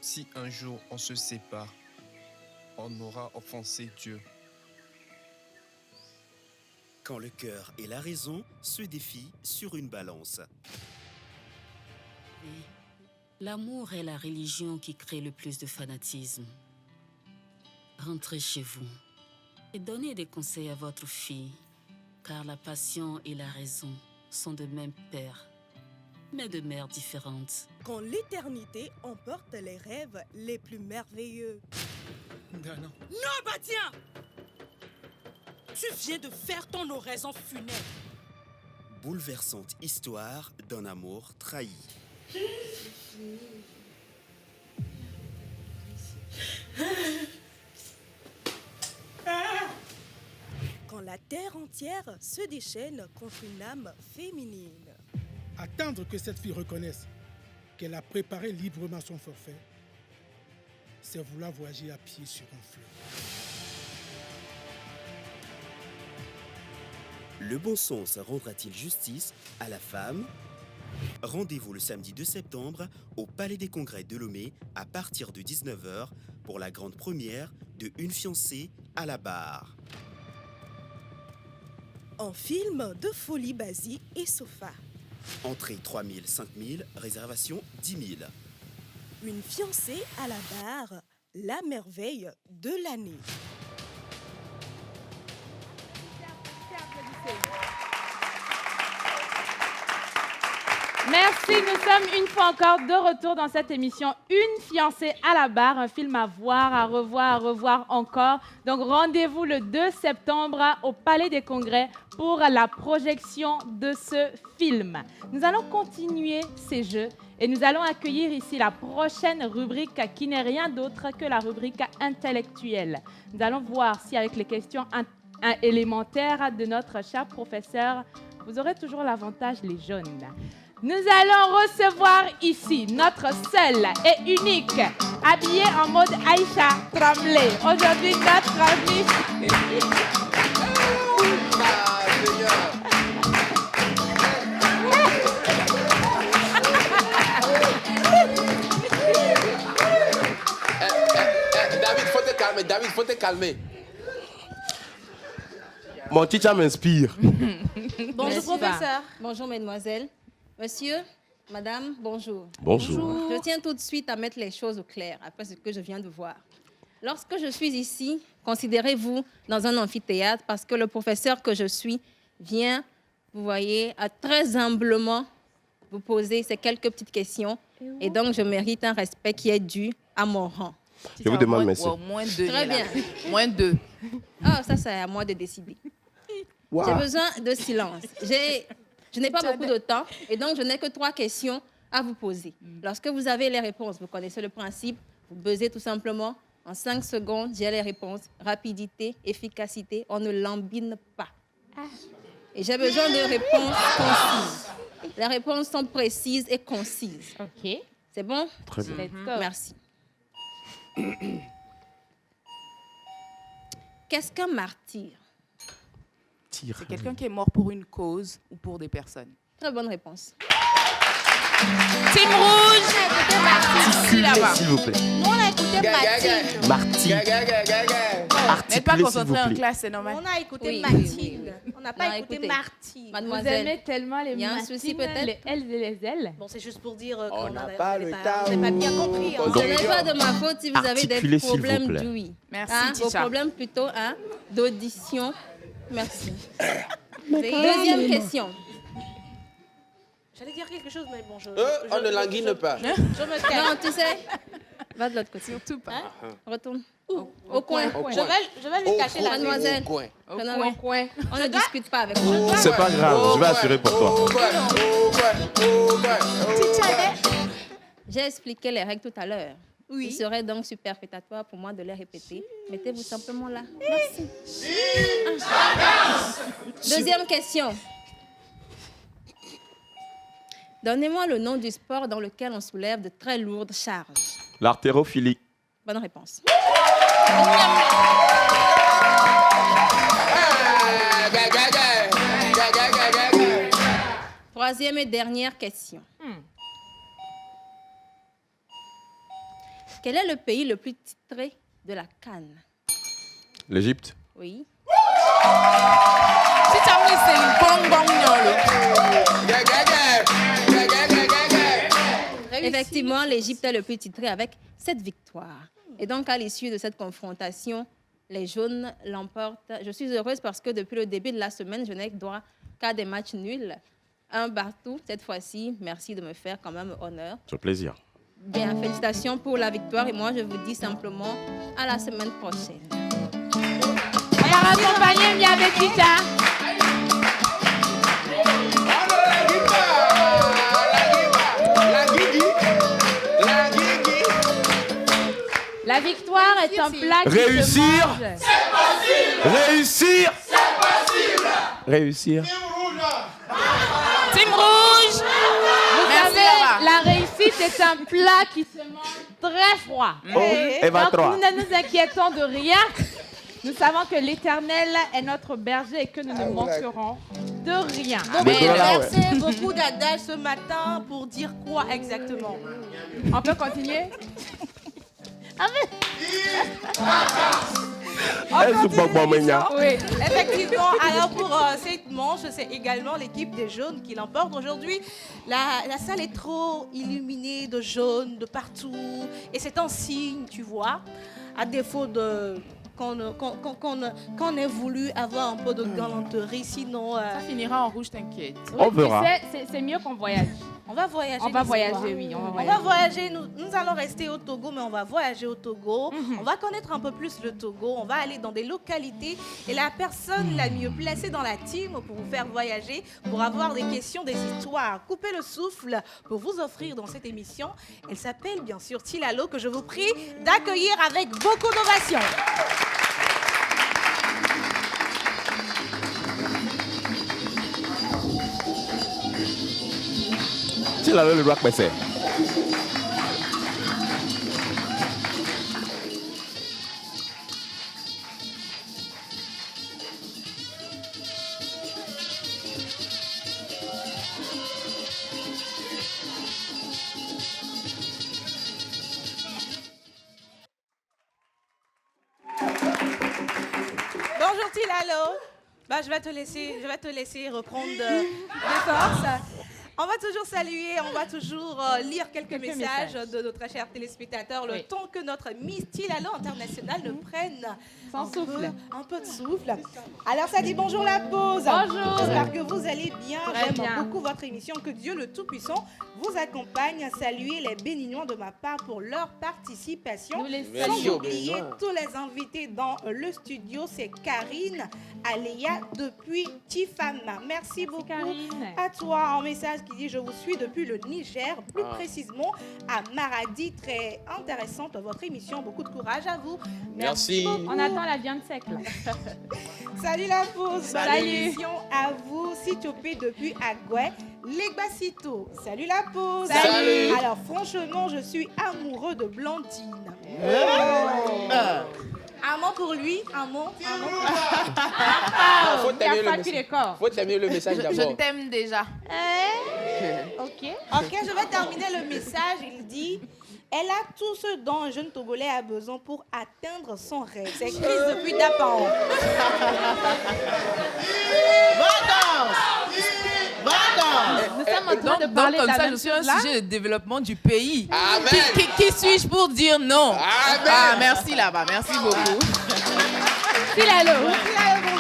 Si un jour on se sépare, on aura offensé Dieu. Quand le cœur et la raison se défient sur une balance. L'amour est la religion qui crée le plus de fanatisme. Rentrez chez vous et donnez des conseils à votre fille, car la passion et la raison sont de même père, mais de mères différentes. Quand l'éternité emporte les rêves les plus merveilleux. Dana. Non, Bastien! Tu viens de faire ton oraison funèbre. Bouleversante histoire d'un amour trahi. Quand la terre entière se déchaîne contre une âme féminine. Attendre que cette fille reconnaisse qu'elle a préparé librement son forfait, c'est vouloir voyager à pied sur un fleuve. Le bon sens rendra-t-il justice à la femme? Rendez-vous le samedi 2 septembre au Palais des Congrès de Lomé à partir de 19h pour la grande première de Une fiancée à la barre. En film de Folie Basie et Sofa. Entrée 3 000, 5 000, réservation 10 000. Une fiancée à la barre, la merveille de l'année. Merci, nous sommes une fois encore de retour dans cette émission Une fiancée à la barre, un film à voir, à revoir encore. Donc rendez-vous le 2 septembre au Palais des Congrès pour la projection de ce film. Nous allons continuer ces jeux et nous allons accueillir ici la prochaine rubrique qui n'est rien d'autre que la rubrique intellectuelle. Nous allons voir si avec les questions élémentaires de notre cher professeur, vous aurez toujours l'avantage les jeunes. Nous allons recevoir ici notre seule et unique, habillée en mode Aïcha Tremblay. Aujourd'hui, notre Miss. David, faut te calmer. Mon teacher m'inspire. Bonjour professeur. Bonjour mesdemoiselles. Monsieur, madame, bonjour. Bonjour. Je tiens tout de suite à mettre les choses au clair après ce que je viens de voir. Lorsque je suis ici, considérez-vous dans un amphithéâtre parce que le professeur que je suis vient, vous voyez, à très humblement vous poser ces quelques petites questions. Et donc, je mérite un respect qui est dû à mon rang. Je vous demande merci. Moins 2. Très bien. Moins 2. Ah, ça, c'est à moi de décider. Wow. J'ai besoin de silence. Je n'ai pas beaucoup de temps et donc je n'ai que 3 questions à vous poser. Lorsque vous avez les réponses, vous connaissez le principe, vous buzzez tout simplement. En 5 secondes, j'ai les réponses. Rapidité, efficacité, on ne lambine pas. Et j'ai besoin de réponses concises. Les réponses sont précises et concises. OK. C'est bon? Très bien. Merci. Qu'est-ce qu'un martyr? C'est quelqu'un qui est mort pour une cause ou pour des personnes. Très bonne réponse. Team Rouge. S'il vous plaît. Nous, on a écouté Mathilde. Martine. N'êtes pas concentré en classe, c'est normal. On a écouté Mathilde. On n'a pas écouté Martine. Mademoiselle. Vous aimez tellement les Il y a un Martines, souci peut-être. les L et les L. Bon, c'est juste pour dire On qu'on n'a n'avait pas le temps. pas bien compris. Ce n'est pas de ma faute si vous avez des Articulez, s'il vous problèmes plaît. d'ouïe. Merci, Vos teacher. problèmes plutôt d'audition. Merci. Deuxième question. J'allais dire quelque chose, mais bon, On ne languine pas. Je me calme. Non, tu sais, va de l'autre côté. Surtout pas. Retourne. Au coin. Je vais lui cacher la Mademoiselle. Au coin. Au coin. On ne discute pas avec moi. C'est pas grave, je vais assurer pour toi. J'ai expliqué les règles tout à l'heure. Oui. Il serait donc superfétatoire pour moi de les répéter. Mettez-vous simplement là. Merci. Deuxième question. Donnez-moi le nom du sport dans lequel on soulève de très lourdes charges. L'artérophilie. Bonne réponse. Troisième et dernière question. Quel est le pays le plus titré de la CAN? L'Égypte. Oui. Si tu as mis, c'est une bonne Effectivement, l'Égypte est le plus titré avec 7 victoires. Et donc, à l'issue de cette confrontation, les jaunes l'emportent. Je suis heureuse parce que depuis le début de la semaine, je n'ai droit qu'à des matchs nuls. Un partout, cette fois-ci. Merci de me faire quand même honneur. C'est un plaisir. Bien, félicitations pour la victoire. Et moi, je vous dis simplement à la semaine prochaine. On va accompagner Mia Betita. La victoire est un plat qui Réussir, se mange. c'est possible. Réussir, c'est possible. Réussir. Team Rouge. Vous Merci, savez, Ava. la réussite est un plat qui se mange très froid. Oh, Eva Donc 3. nous ne nous inquiétons de rien. Nous savons que l'Éternel est notre berger et que nous ne manquerons de rien. Donc, Mais voilà, ouais. versez beaucoup d'adages ce matin pour dire quoi exactement? On peut continuer? Oui, effectivement. Alors pour cette manche, c'est également l'équipe des jaunes qui l'emporte aujourd'hui. La salle est trop illuminée de jaune de partout. Et c'est un signe, tu vois, à défaut de... qu'on ait voulu avoir un peu de galanterie, sinon... Ça finira en rouge, t'inquiète. On verra. C'est mieux qu'on voyage. On va voyager. On va dis-moi. voyager, oui. On va voyager. Nous allons rester au Togo, mais on va voyager au Togo. On va connaître un peu plus le Togo. On va aller dans des localités. Et la personne la mieux placée dans la team pour vous faire voyager, pour avoir des questions, des histoires, couper le souffle, pour vous offrir dans cette émission. Elle s'appelle bien sûr Tilalo, que je vous prie d'accueillir avec beaucoup d'ovations. Tu l'as le rock baissé. Bonjour Tilalo. Bah, je vais te laisser reprendre des forces. On va toujours saluer, on va toujours lire quelques messages de notre chers téléspectateurs, le temps que notre Miss Tilalo internationale ne prenne un peu de souffle. Alors ça dit bonjour la pause. Bonjour. J'espère que vous allez bien. Très J'aime bien. beaucoup votre émission. Que Dieu le Tout-Puissant vous accompagne. Saluez les Béninois de ma part pour leur participation. Nous les Sans saluons. oublier tous les invités dans le studio. C'est Karine, Aléa depuis Tifama. Merci beaucoup Karine. à toi. Un message qui dit: je vous suis depuis le Niger, plus précisément à Maradi. Très intéressante votre émission. Beaucoup de courage à vous. Merci. beaucoup. On attend la viande sec là. Salut la pause. Salut. Salutations à vous. Sitopé depuis Agoué. Legbasito. Salut la pause. Salut. Alors franchement, je suis amoureux de Blandine. Un mot pour lui, un mot. Faut terminer le message d'abord. Je t'aime déjà. Ok, je vais terminer le message. Il dit... Elle a tout ce dont un jeune Togolais a besoin pour atteindre son rêve. C'est écrit depuis Dapan. Nous sommes en train de parler de la même chose là. Je suis un sujet de développement du pays. Amen. Qui suis-je pour dire non? Amen. Merci là-bas, merci beaucoup. Tilalo.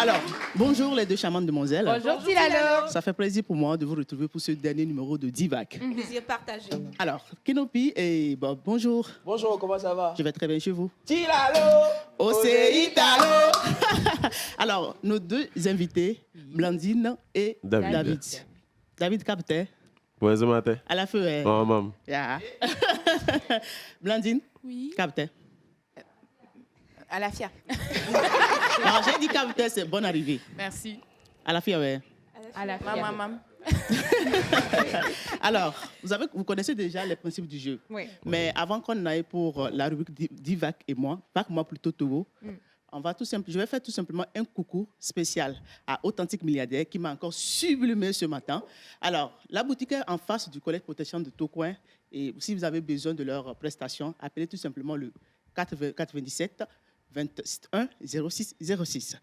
Alors, bonjour les deux charmantes demoiselles. Bonjour Tilalo. Ça fait plaisir pour moi de vous retrouver pour ce dernier numéro de Divac. Plaisir partagé. Alors, Kenopi et Bob, bonjour. Bonjour, comment ça va? Je vais très bien chez vous. Tilalo. Oseitalo. Alors, nos deux invités, Blandine et David. David captait. Point ce matin. À la feu. Oh, maman. Yeah. Blandine. Oui. Captait. À la FIA. Alors, j'ai dit captait, c'est bonne arrivée. Merci. À la FIA, ouais. À la FIA. Maman. Alors, vous connaissez déjà les principes du jeu. Oui. Mais avant qu'on aille pour la rubrique d'Ivac et moi, pas que moi plutôt Togo, je vais faire tout simplement un coucou spécial à Authentique Milliardaire qui m'a encore sublimé ce matin. Alors, la boutique est en face du collège protection de Tocoin. Et si vous avez besoin de leurs prestations, appelez tout simplement le 97 21 06 06.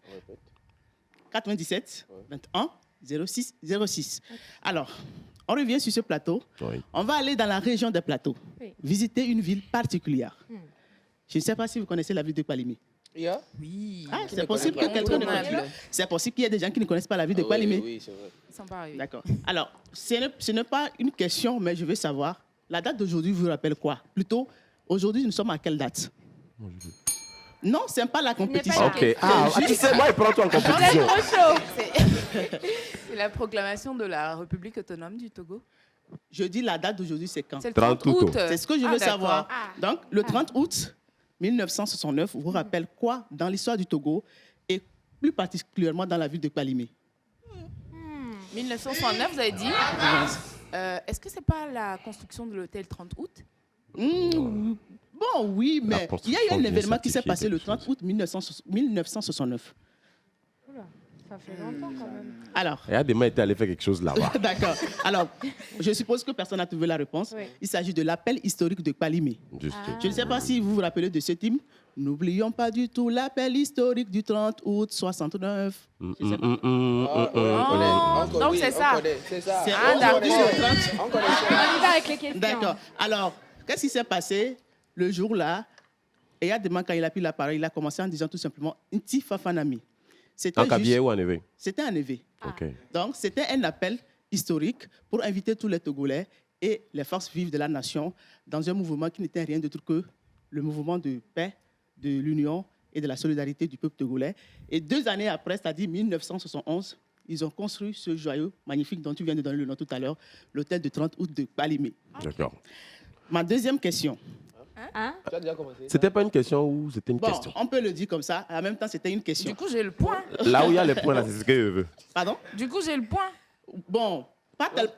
97 21 06 06. Alors, on revient sur ce plateau. Oui. On va aller dans la région des plateaux, visiter une ville particulière. Je ne sais pas si vous connaissez la ville de Kpalimé. Yeah. Oui. Ah, c'est possible que quelqu'un ne connaisse pas. C'est possible qu'il y ait des gens qui ne connaissent pas la ville de Kpalimé. Oui, c'est vrai. Ils sont pas arrivés. D'accord. Alors, ce n'est pas une question, mais je veux savoir, la date d'aujourd'hui vous rappelle quoi? Plutôt, aujourd'hui, nous sommes à quelle date? Non, ce n'est pas la compétition. Ok. Tu sais, moi, il prend toi en compétition. C'est la proclamation de la République autonome du Togo. Je dis la date d'aujourd'hui, c'est quand? C'est le 30 août. C'est ce que je veux savoir. Donc, le 30 août 1969 vous rappelle quoi dans l'histoire du Togo et plus particulièrement dans la ville de Kpalimé? 1969, vous avez dit. Est-ce que ce n'est pas la construction de l'hôtel 30 août? Bon, oui, mais il y a eu un événement qui s'est passé le 30 août 1969. Oula, ça fait longtemps quand même. Alors. Et Adema était allé faire quelque chose là-bas. D'accord. Alors, je suppose que personne n'a trouvé la réponse. Oui. Il s'agit de l'appel historique de Kpalimé. Je ne sais pas si vous vous rappelez de ce hymne. N'oublions pas du tout l'appel historique du 30 août 69. Donc c'est ça. C'est aujourd'hui le 30. On y va avec les questions. D'accord. Alors, qu'est-ce qui s'est passé le jour-là? Et Adema, quand il a pris la parole, il a commencé en disant tout simplement Nti Fafanami. En Kabylie ou en Évé? C'était en Évé. Okay. Donc, c'était un appel historique pour inviter tous les Togolais et les forces vives de la nation dans un mouvement qui n'était rien d'autre que le mouvement de paix, de l'union et de la solidarité du peuple togolais. Et 2 années après, c'est-à-dire 1971, ils ont construit ce joyau magnifique dont tu viens de donner le nom tout à l'heure, l'hôtel de 30 août de Kpalimé. D'accord. Ma deuxième question. Tu as déjà commencé? C'était pas une question ou c'était une question? On peut le dire comme ça. En même temps, c'était une question. Du coup, j'ai le point. Là où il y a les points, là, c'est ce que je veux. Pardon? Du coup, j'ai le point. Bon,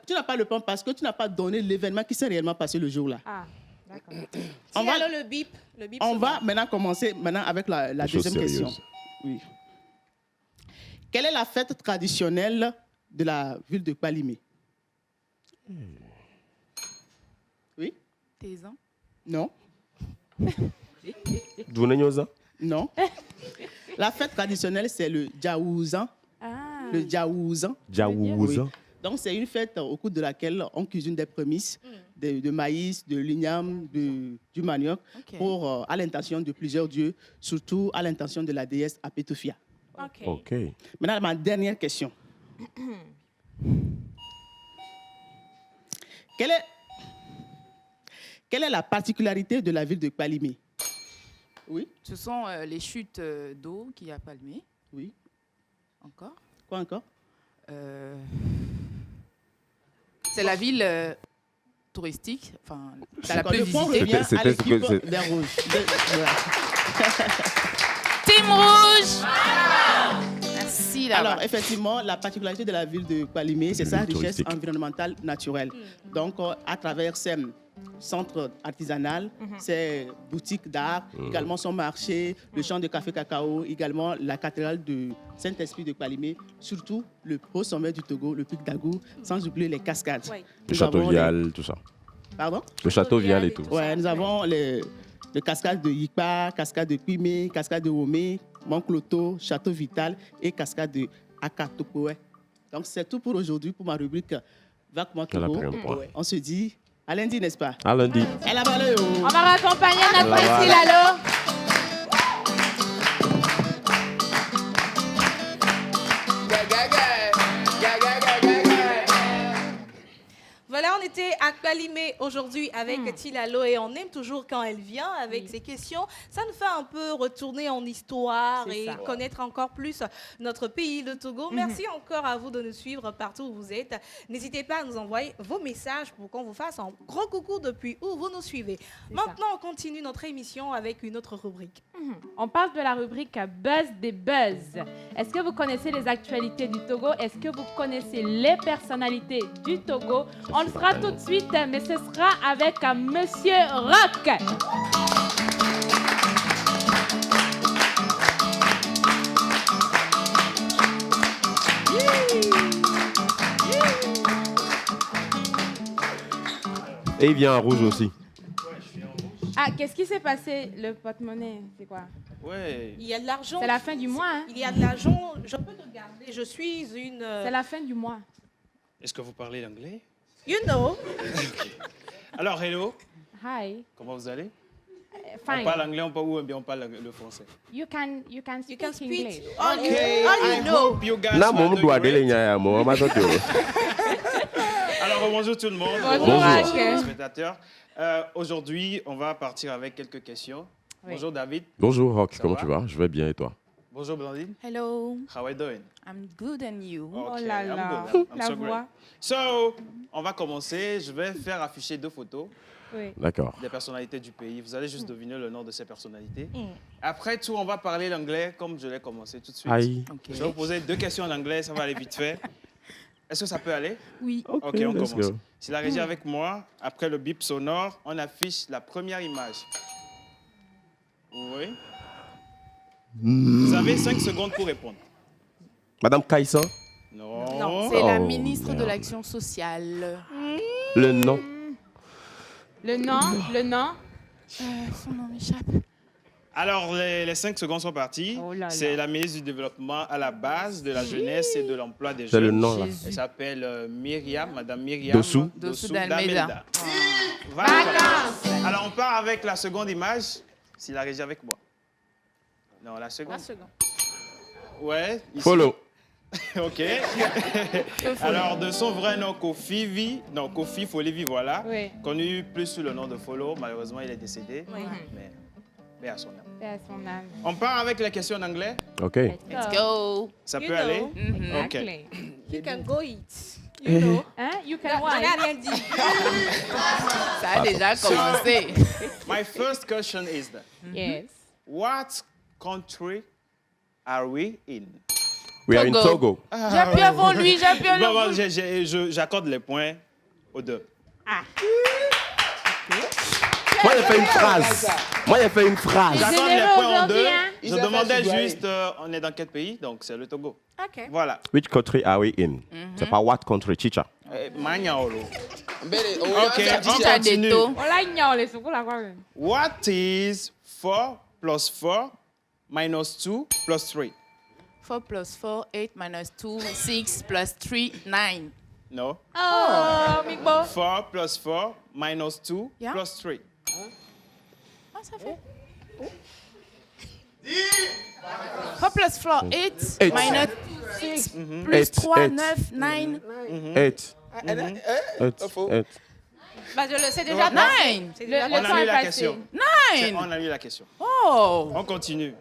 tu n'as pas le point parce que tu n'as pas donné l'événement qui s'est réellement passé le jour-là. Ah, d'accord. Le bip. On va maintenant commencer avec la deuxième question. Oui. Quelle est la fête traditionnelle de la ville de Kpalimé? Oui? Taisan? Non. Dounényosa? Non. La fête traditionnelle, c'est le Djaouzan. Le Djaouzan. Djaouzan. Oui. Donc, c'est une fête au cours de laquelle on cuisine des prémices de maïs, de l'igname, du manioc, à l'intention de plusieurs dieux, surtout à l'intention de la déesse Apetofia. Ok. Maintenant, ma dernière question. Quelle est la particularité de la ville de Kpalimé? Oui. Ce sont les chutes d'eau qu'il y a à Kpalimé. Oui. Encore? Quoi encore? C'est la ville touristique, enfin, la plus visitée. C'était des rouges. Team Rouge! Merci. Alors, effectivement, la particularité de la ville de Kpalimé, c'est sa richesse environnementale naturelle. Donc, à travers centre artisanal, ses boutiques d'art, également son marché, le champ de café cacao, également la cathédrale de Saint-Esprit de Palimé, surtout le haut sommet du Togo, le pic d'Agou, sans oublier les cascades. Le château Vial, tout ça. Pardon? Le château Vial et tout. Ouais, nous avons les cascades de Yikpa, cascades de Pimé, cascades de Womé, Moncloto, Château Vital et cascades de Akatopoé. Donc c'est tout pour aujourd'hui, pour ma rubrique Vac-moi Togo. On se dit à lundi, n'est-ce pas? À lundi. On va raccompagner notre Priscille Lalo. Voilà, on était à Palimé aujourd'hui avec Tilalo et on aime toujours quand elle vient avec ses questions. Ça nous fait un peu retourner en histoire et connaître encore plus notre pays, le Togo. Merci encore à vous de nous suivre partout où vous êtes. N'hésitez pas à nous envoyer vos messages pour qu'on vous fasse un gros coucou depuis où vous nous suivez. Maintenant, on continue notre émission avec une autre rubrique. On parle de la rubrique Buzz des Buzz. Est-ce que vous connaissez les actualités du Togo? Est-ce que vous connaissez les personnalités du Togo? On le fera tout de suite, mais ce sera avec Monsieur Rock. Et il vient en rouge aussi. Ah, qu'est-ce qui s'est passé? Le porte-monnaie, c'est quoi? Ouais. Il y a de l'argent. C'est la fin du mois. Hein? Il y a de l'argent. Je peux te garder. Je suis une... C'est la fin du mois. Est-ce que vous parlez l'anglais? You know. Okay. Alors, hello. Hi. Comment vous allez? Fine. On parle anglais, on parle, ou bien on parle le français? You can speak English. Okay. I know. You guys Alors, bonjour tout le monde. Bonjour. Spectateurs. Aujourd'hui, on va partir avec quelques questions. Oui. Bonjour David. Bonjour Rock, comment tu vas? Je vais bien et toi? Bonjour Blandine. Hello. How are you doing? I'm good and you? Okay, oh là là, I'm la so voix. Great. So, on va commencer. Je vais faire afficher 2 photos. Oui. D'accord. Des personnalités du pays. Vous allez juste deviner le nom de ces personnalités. Après tout, on va parler l'anglais comme je l'ai commencé tout de suite. Aïe. Okay. Je vais vous poser 2 questions en anglais, ça va aller vite fait. Est-ce que ça peut aller? Oui. Ok, on commence. Si la régie est avec moi, après le bip sonore, on affiche la première image. Oui. Vous avez 5 secondes pour répondre. Madame Kaïssa? Non. Non, c'est la ministre de l'Action sociale. Le nom? Le nom? Son nom m'échappe. Alors, les 5 secondes sont parties. Oh là là. C'est la ministre du Développement à la base, de la jeunesse et de l'emploi des jeunes. C'est le nom, là. Elle s'appelle Myriam, Madame Myriam Dossou d'Almeida. Vacances. Alors, on part avec la seconde image. Si la régie est avec moi. Non, la seconde. La seconde. Ouais. Ici. Follow. OK. Alors, de son vrai nom, Kofi Folivi, voilà. Oui. Connu plus sous le nom de Follow. Malheureusement, il est décédé. Oui. Mais à son âme. À son âme. On part avec la question en anglais. OK. Let's go. Ça peut aller? OK. You can go eat. You know. Hein? You can what? Je n'ai rien dit. Ça a déjà commencé. My first question is that, Yes. what country are we in? We are in Togo. J'appuie avant lui, j'appuie avant lui. J'accorde les points aux deux. Ah. Moi, j'ai fait une phrase. J'accorde les points aux deux. Hein? Je demandais juste, on est dans quel pays? Donc, c'est le Togo. OK. Voilà. Which country are we in? C'est pas what country, Chicha. Magnaolo. Ok, OK, on continue. What is 4 plus 4 minus 2 plus 3? 4 plus 4, 8 minus 2, 6 plus 3, 9. No. Oh, Migbo. 4 plus 4 minus 2 Yeah. plus 3. Ah, ça fait. 4 plus 4, 8 minus 6 plus 3, 9, 9. 8. Bah, je le sais déjà. 9. On a lu la question. 9. On a lu la question. Oh. On continue.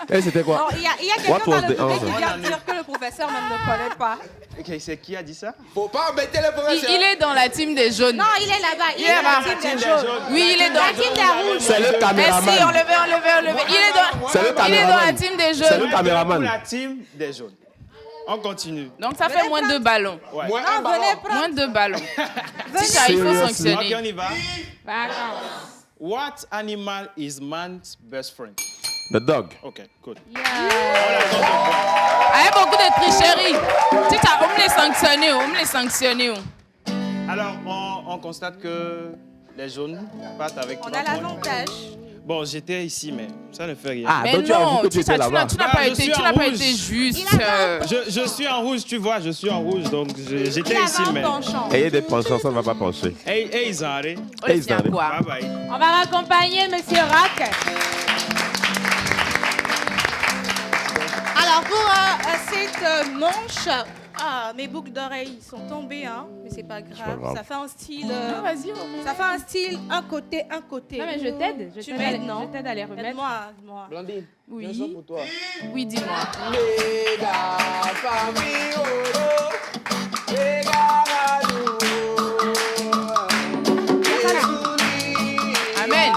Et c'était quoi? Il y a quelqu'un dans le public qui vient de dire que le professeur même ne connaît pas. Ok, c'est qui a dit ça? Faut pas embêter le professeur. Il est dans la team des jaunes. Non, il est là-bas. Il est est là-bas. dans la team des jaunes. Oui, il est dans la team des rouges. C'est le caméraman. Merci, enlevez. Il est dans la team des jaunes. C'est le caméraman. La team des jaunes. On continue. Donc ça fait moins de ballons. Ouais. Moins de ballons. Si ça, il faut sanctionner. Ok, on y va. What animal is man's best friend? The dog. Ok, good. Avec beaucoup de tricherie. Si tu as, on me les sanctionner. Alors, on constate que les jaunes partent avec 3 points. On a l'avantage. Bon, j'étais ici, mais ça ne fait rien. Ah, mais donc non, tu n'as pas été juste. Je suis en rouge, tu vois, je suis en rouge, donc j'étais ici, mais... Ayez des penchants, ça ne va pas pencher. Hey, Zare. Hey, Zare. Bye bye. On va raccompagner Monsieur Rack. Alors, pour cette manche, mes boucles d'oreilles sont tombées, hein, mais c'est pas grave. Ça fait un style. Ça fait un style, un côté. Non, mais je t'aide. Je t'aide à les remettre. Aide-moi. Blandine, oui. un son pour toi. Oui, dis-moi. Amen.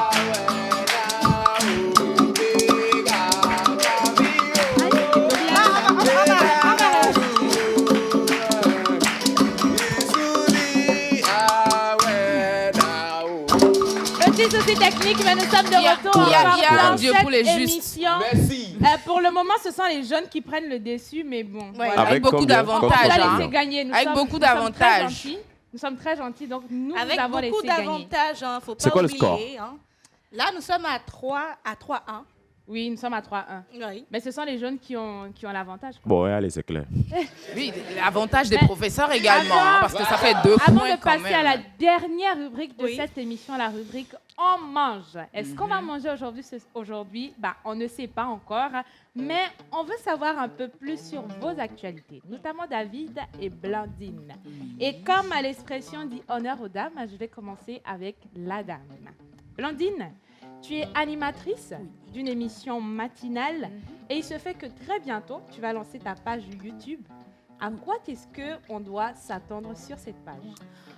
Petit souci technique, mais nous sommes de retour. Il y a un Dieu pour les justes. Merci. Pour le moment, ce sont les jeunes qui prennent le dessus, mais bon. Voilà. Avec beaucoup d'avantages. On va laisser gagner. Avec beaucoup d'avantages. Nous sommes très gentils, donc nous avons laissé gagner. Avec beaucoup d'avantages, hein, faut pas oublier. C'est quoi le score? Hein. Là, nous sommes à 3-1. Oui, nous sommes à 3-1. Oui. Mais ce sont les jeunes qui ont l'avantage. Bon, allez, c'est clair. Oui, l'avantage des professeurs également, parce que ça fait 2 points. Avant de passer à la dernière rubrique de cette émission, la rubrique On mange. Est-ce qu'on va manger aujourd'hui? On ne sait pas encore, mais on veut savoir un peu plus sur vos actualités, notamment David et Blandine. Et comme l'expression dit honneur aux dames, je vais commencer avec la dame. Blandine, tu es animatrice d'une émission matinale et il se fait que très bientôt, tu vas lancer ta page YouTube. À quoi est-ce qu'on doit s'attendre sur cette page?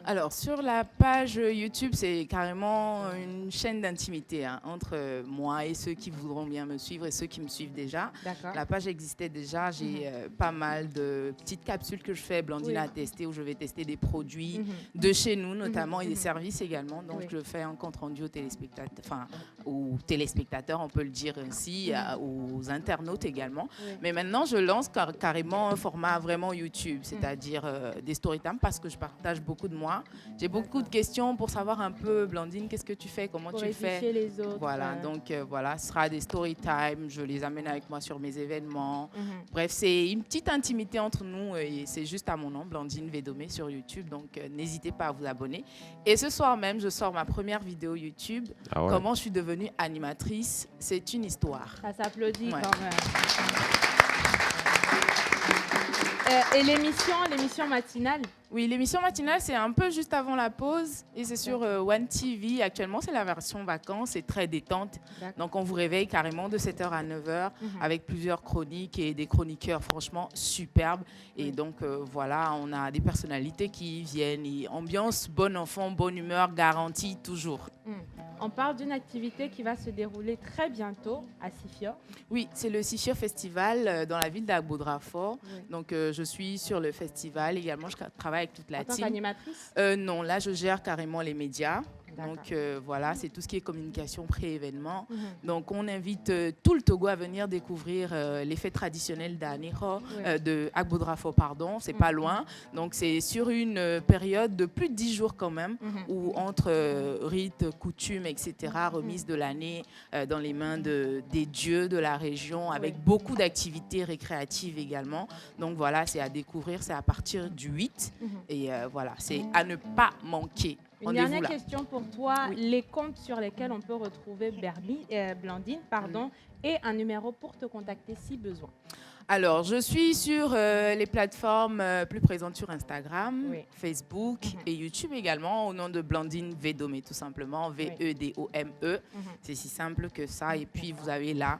Alors, sur la page YouTube, c'est carrément une chaîne d'intimité entre moi et ceux qui voudront bien me suivre et ceux qui me suivent déjà. La page existait déjà. J'ai pas mal de petites capsules que je fais, Blandine a testé, où je vais tester des produits de chez nous, notamment, et des services également. Donc, je fais un compte rendu aux téléspectateurs, on peut le dire ainsi, aux internautes également. Mais maintenant, je lance carrément un format vraiment YouTube, c'est-à-dire des storytime, parce que je partage beaucoup de moi. J'ai beaucoup de questions pour savoir un peu, Blandine, qu'est-ce que tu fais, comment tu le fais. Les autres, voilà, donc voilà, ce sera des story time, je les amène avec moi sur mes événements. Bref, c'est une petite intimité entre nous et c'est juste à mon nom, Blandine Védomé sur YouTube, donc n'hésitez pas à vous abonner. Et ce soir même, je sors ma première vidéo YouTube, comment je suis devenue animatrice, c'est une histoire. Ça s'applaudit quand même. Et l'émission matinale? Oui, l'émission matinale, c'est un peu juste avant la pause et c'est sur One TV. Actuellement, c'est la version vacances, c'est très détente. Donc, on vous réveille carrément de 7h à 9h avec plusieurs chroniques et des chroniqueurs franchement superbes. Et donc, voilà, on a des personnalités qui viennent. Et ambiance, bon enfant, bonne humeur, garantie toujours. On parle d'une activité qui va se dérouler très bientôt à Sifior. Oui, c'est le Sifior Festival dans la ville d'Agbodrafort. Donc, je suis sur le festival également. Je travaille avec toute la team. En tant qu'animatrice? Non, là, je gère carrément les médias. Donc, voilà, c'est tout ce qui est communication pré-événement. Donc, on invite tout le Togo à venir découvrir les fêtes traditionnelles de Agbodrafort, pardon. C'est pas loin. Donc, c'est sur une période de plus de 10 jours quand même, où entre rites, coutumes, etc., remise de l'année dans les mains des dieux de la région, avec beaucoup d'activités récréatives également. Donc, voilà, c'est à découvrir. C'est à partir du 8. Et voilà, c'est à ne pas manquer. Une dernière question pour toi. Les comptes sur lesquels on peut retrouver Blandine, et un numéro pour te contacter si besoin. Alors, je suis sur les plateformes plus présentes sur Instagram, Facebook et YouTube également, au nom de Blandine Védomé, tout simplement, V-E-D-O-M-E. C'est si simple que ça. Et puis, vous avez là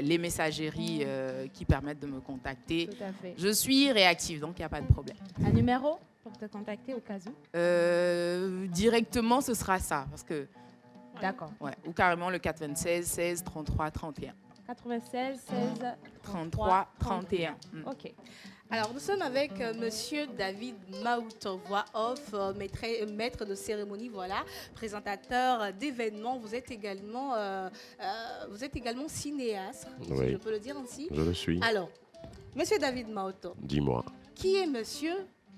les messageries qui permettent de me contacter. Tout à fait. Je suis réactive, donc il n'y a pas de problème. Un numéro pour te contacter au cas où? Directement, ce sera ça. Parce que, d'accord. Ouais, ou carrément le 96 16 33 31. 96 16 33 31. Ok. Alors, nous sommes avec Monsieur David Maouto, voix off, maître de cérémonie, voilà, présentateur d'événements. Vous êtes également cinéaste, si je peux le dire ainsi. Je le suis. Alors, Monsieur David Maouto. Dis-moi. Qui est Monsieur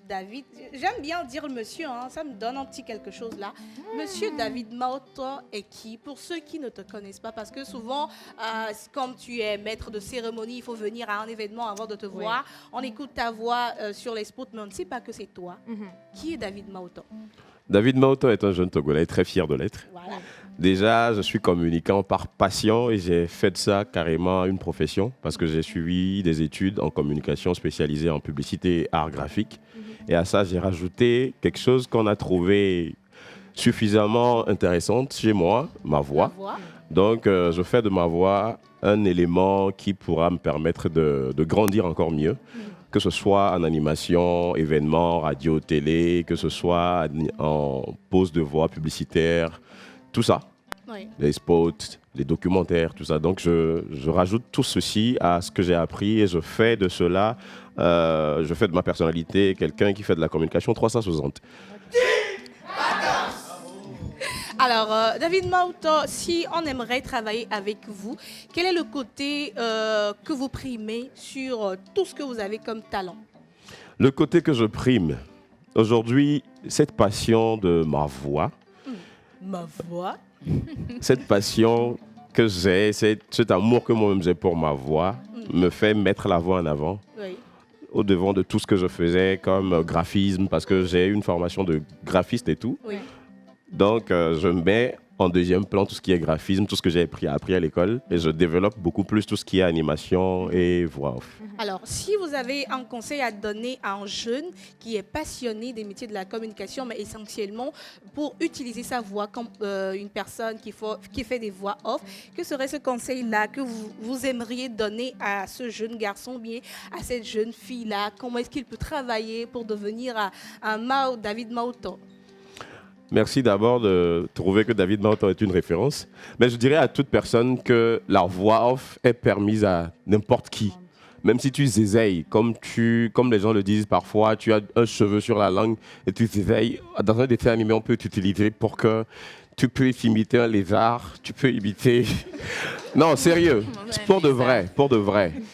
David? J'aime bien dire monsieur, hein, ça me donne un petit quelque chose là. Monsieur David Maouto est qui? Pour ceux qui ne te connaissent pas, parce que souvent, comme tu es maître de cérémonie, il faut venir à un événement avant de te voir. On écoute ta voix sur les spots, mais on ne sait pas que c'est toi. Qui est David Maouto? David Maouto est un jeune Togolais très fier de l'être. Voilà. Déjà, je suis communicant par passion et j'ai fait de ça carrément une profession parce que j'ai suivi des études en communication spécialisées en publicité et art graphique. Et à ça, j'ai rajouté quelque chose qu'on a trouvé suffisamment intéressante chez moi, ma voix. Donc, je fais de ma voix un élément qui pourra me permettre de grandir encore mieux. Que ce soit en animation, événements, radio, télé, que ce soit en pose de voix publicitaire, tout ça. Oui. Les spots, les documentaires, tout ça. Donc, je rajoute tout ceci à ce que j'ai appris et je fais de cela, je fais de ma personnalité quelqu'un qui fait de la communication 360. Alors, David Maouto, si on aimerait travailler avec vous, quel est le côté que vous primez sur tout ce que vous avez comme talent? Le côté que je prime, aujourd'hui, cette passion de ma voix. Ma voix? Cette passion que j'ai, cet amour que moi-même j'ai pour ma voix, me fait mettre la voix en avant. Oui. Au devant de tout ce que je faisais comme graphisme, parce que j'ai une formation de graphiste et tout. Oui. Donc, je mets en deuxième plan tout ce qui est graphisme, tout ce que j'ai appris à l'école, et je développe beaucoup plus tout ce qui est animation et voix off. Alors, si vous avez un conseil à donner à un jeune qui est passionné des métiers de la communication, mais essentiellement pour utiliser sa voix comme une personne qui fait des voix off, que serait ce conseil-là que vous aimeriez donner à ce jeune garçon, bien à cette jeune fille-là? Comment est-ce qu'il peut travailler pour devenir un David Maouto? Merci d'abord de trouver que David Maouto est une référence. Mais je dirais à toute personne que la voix off est permise à n'importe qui. Même si tu zézeilles, comme les gens le disent parfois, tu as un cheveu sur la langue et tu zézeilles. Dans un dessin animé, on peut t'utiliser pour que tu puisses imiter un lézard, tu peux imiter... Non, sérieux, pour de vrai.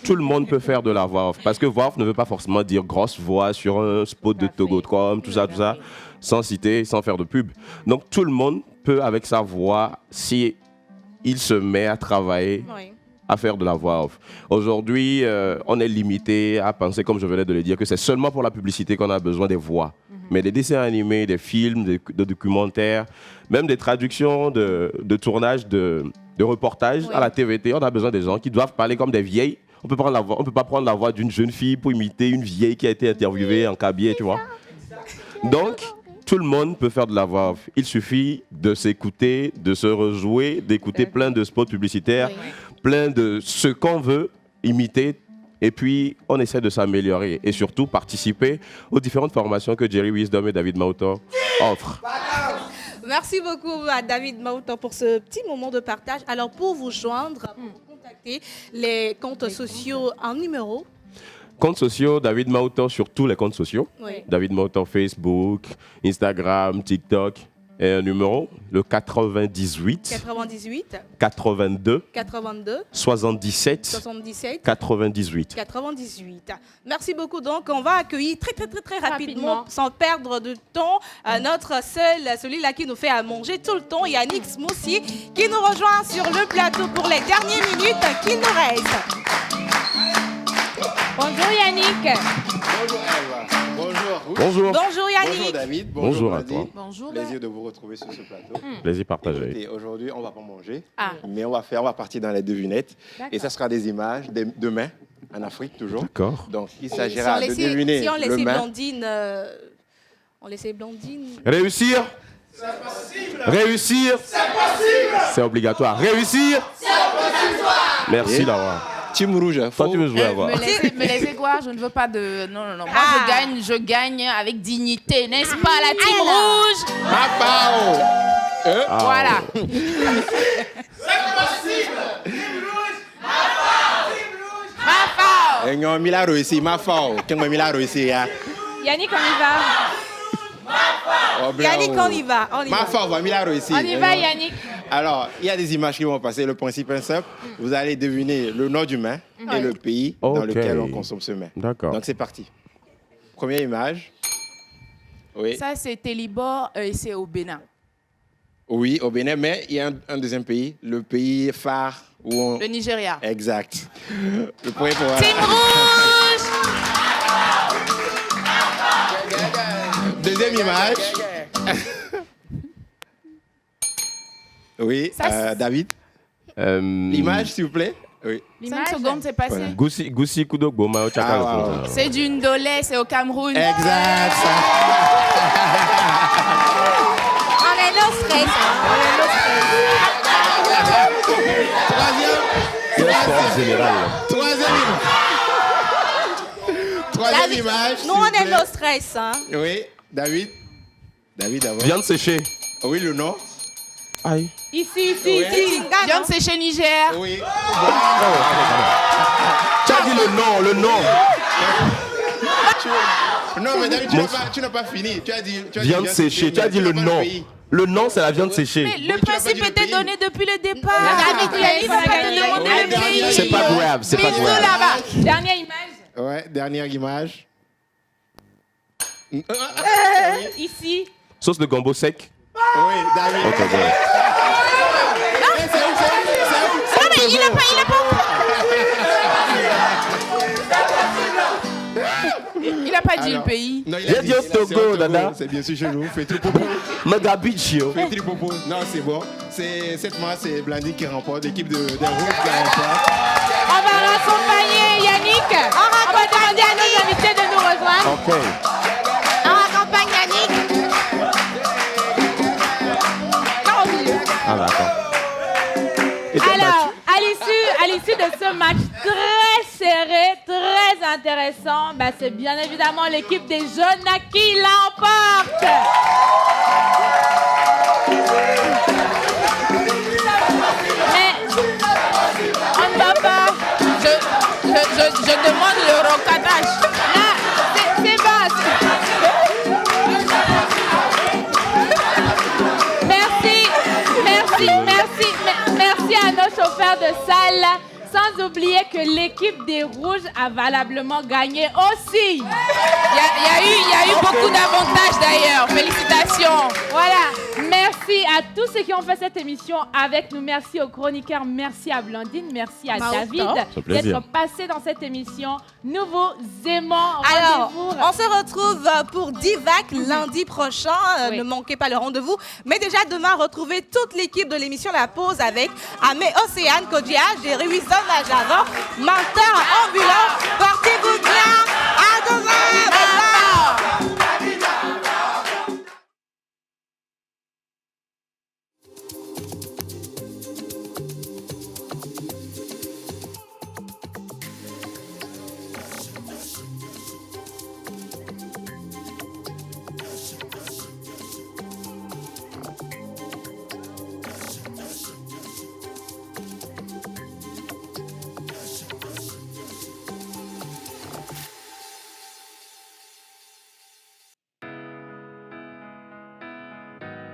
Tout le monde peut faire de la voix off. Parce que voix off ne veut pas forcément dire grosse voix sur un spot de Togo.com, tout ça. Sans citer, sans faire de pub. Donc tout le monde peut, avec sa voix, si il se met à travailler, à faire de la voix off. Aujourd'hui, on est limité à penser, comme je venais de le dire, que c'est seulement pour la publicité qu'on a besoin des voix. Mais des dessins animés, des films, des documentaires, même des traductions de tournage de reportages à la TVT, on a besoin des gens qui doivent parler comme des vieilles. On peut pas prendre la voix d'une jeune fille pour imiter une vieille qui a été interviewée en cabinet, tu vois. Donc, tout le monde peut faire de la voix off. Il suffit de s'écouter, de se rejouer, d'écouter plein de spots publicitaires, plein de ce qu'on veut imiter. Et puis, on essaie de s'améliorer et surtout participer aux différentes formations que Jerry Wisdom et David Maouto offrent. Merci beaucoup à David Maouto pour ce petit moment de partage. Alors, pour vous joindre, pour contacter les comptes sociaux en numéro. Comptes sociaux, David Maouto sur tous les comptes sociaux. Oui. David Maouto, Facebook, Instagram, TikTok. Et un numéro, le 98 82 77 98. Merci beaucoup. Donc, on va accueillir très rapidement, sans perdre de temps, celui-là qui nous fait à manger tout le temps, Yannick Smoussi, qui nous rejoint sur le plateau pour les dernières minutes qu'il nous reste. Bonjour Yannick. Bonjour Eva. Bonjour. Bonjour. Bonjour Yannick. Bonjour David. Bonjour à toi. Bonjour. Plaisir de vous retrouver sur ce plateau. Plaisir partagé. Et aujourd'hui, on ne va pas manger, mais on va partir dans les devinettes. Et ça sera des images demain en Afrique toujours. D'accord. Donc il s'agira de deviner si on laissait le main. Blandine, Réussir. C'est possible. Réussir. C'est possible. C'est obligatoire. Réussir. C'est obligatoire. Merci d'avoir. Team rouge. Toi, tu veux jouer à voir. Me laissez quoi? Je ne veux pas de... Non. Moi, je gagne avec dignité, n'est-ce pas, la team rouge? Voilà. C'est possible. Team rouge. Ma Non, Milaro ici, ma fort. Quand moi Milaro ici, Yannick, on y va. Yannick, on y va. Ma fort, va Milaro ici. On y va, Yannick. Alors, il y a des images qui vont passer. Le principe est simple. Vous allez deviner le nom du mets et le pays dans lequel on consomme ce mets. D'accord. Donc, c'est parti. Première image. Oui. Ça, c'est Télibor et c'est au Bénin. Oui, au Bénin, mais il y a un deuxième pays, le pays phare où on... Le Nigeria. Exact. Le premier pour... Team Rouge. Deuxième image. Oui, David. L'image, s'il vous plaît. Oui. 5 secondes, c'est passé. Voilà. Goussi Kudogbo, Mao Chaka. C'est du Ndolé, c'est au Cameroun. Exact. On est no stress. Troisième image. Nous, on est no stress. Hein. Oui, David. David, d'abord. Viande séchée. Oui, le nom. Aïe. Ici. Viande séchée Niger. Oui. Tu as dit le nom. Non, mais David, tu n'as pas fini. Tu as dit viande séchée. Tu as dit le nom. Le nom, c'est la viande séchée. Mais le principe était donné depuis le départ. Il va pas te demander le pays. C'est pas grave, c'est pas grave. Là-bas. Dernière image. Ouais, dernière image. Ici. Sauce de gombo sec. Oui, David. Ok, bon. Non, mais il n'a pas. Il n'a pas dit le pays. J'ai dit au Togo, Dada. C'est bien sûr chez nous. Fais tout popo. Megabichio. Fais tout popo. Non, c'est bon. Cette mois, c'est Blandine qui remporte. L'équipe des Rouges qui remporte. On va raccompagner Yannick. On va demander à nos invités de nous rejoindre. Ok. On raccompagne Yannick. Ah, d'accord. Alors, à l'issue de ce match très serré, très intéressant, c'est bien évidemment l'équipe des jeunes qui l'emporte. Mais on ne va pas. Je demande le recadrage. Là, c'est vaste. Merci à nos chauffeurs de salle. Sans oublier que l'équipe des Rouges a valablement gagné aussi. Il y a eu beaucoup d'avantages d'ailleurs. Félicitations. Voilà. Merci à tous ceux qui ont fait cette émission avec nous. Merci aux chroniqueurs. Merci à Blandine. Merci à David d'être passé dans cette émission. Nous vous aimons. Alors, on se retrouve pour Divac lundi prochain. Ne manquez pas le rendez-vous. Mais déjà, demain, retrouvez toute l'équipe de l'émission La Pause avec Amé Océane, Kodja, Jerry Wilson, Najava, Menteur ambulant. Portez-vous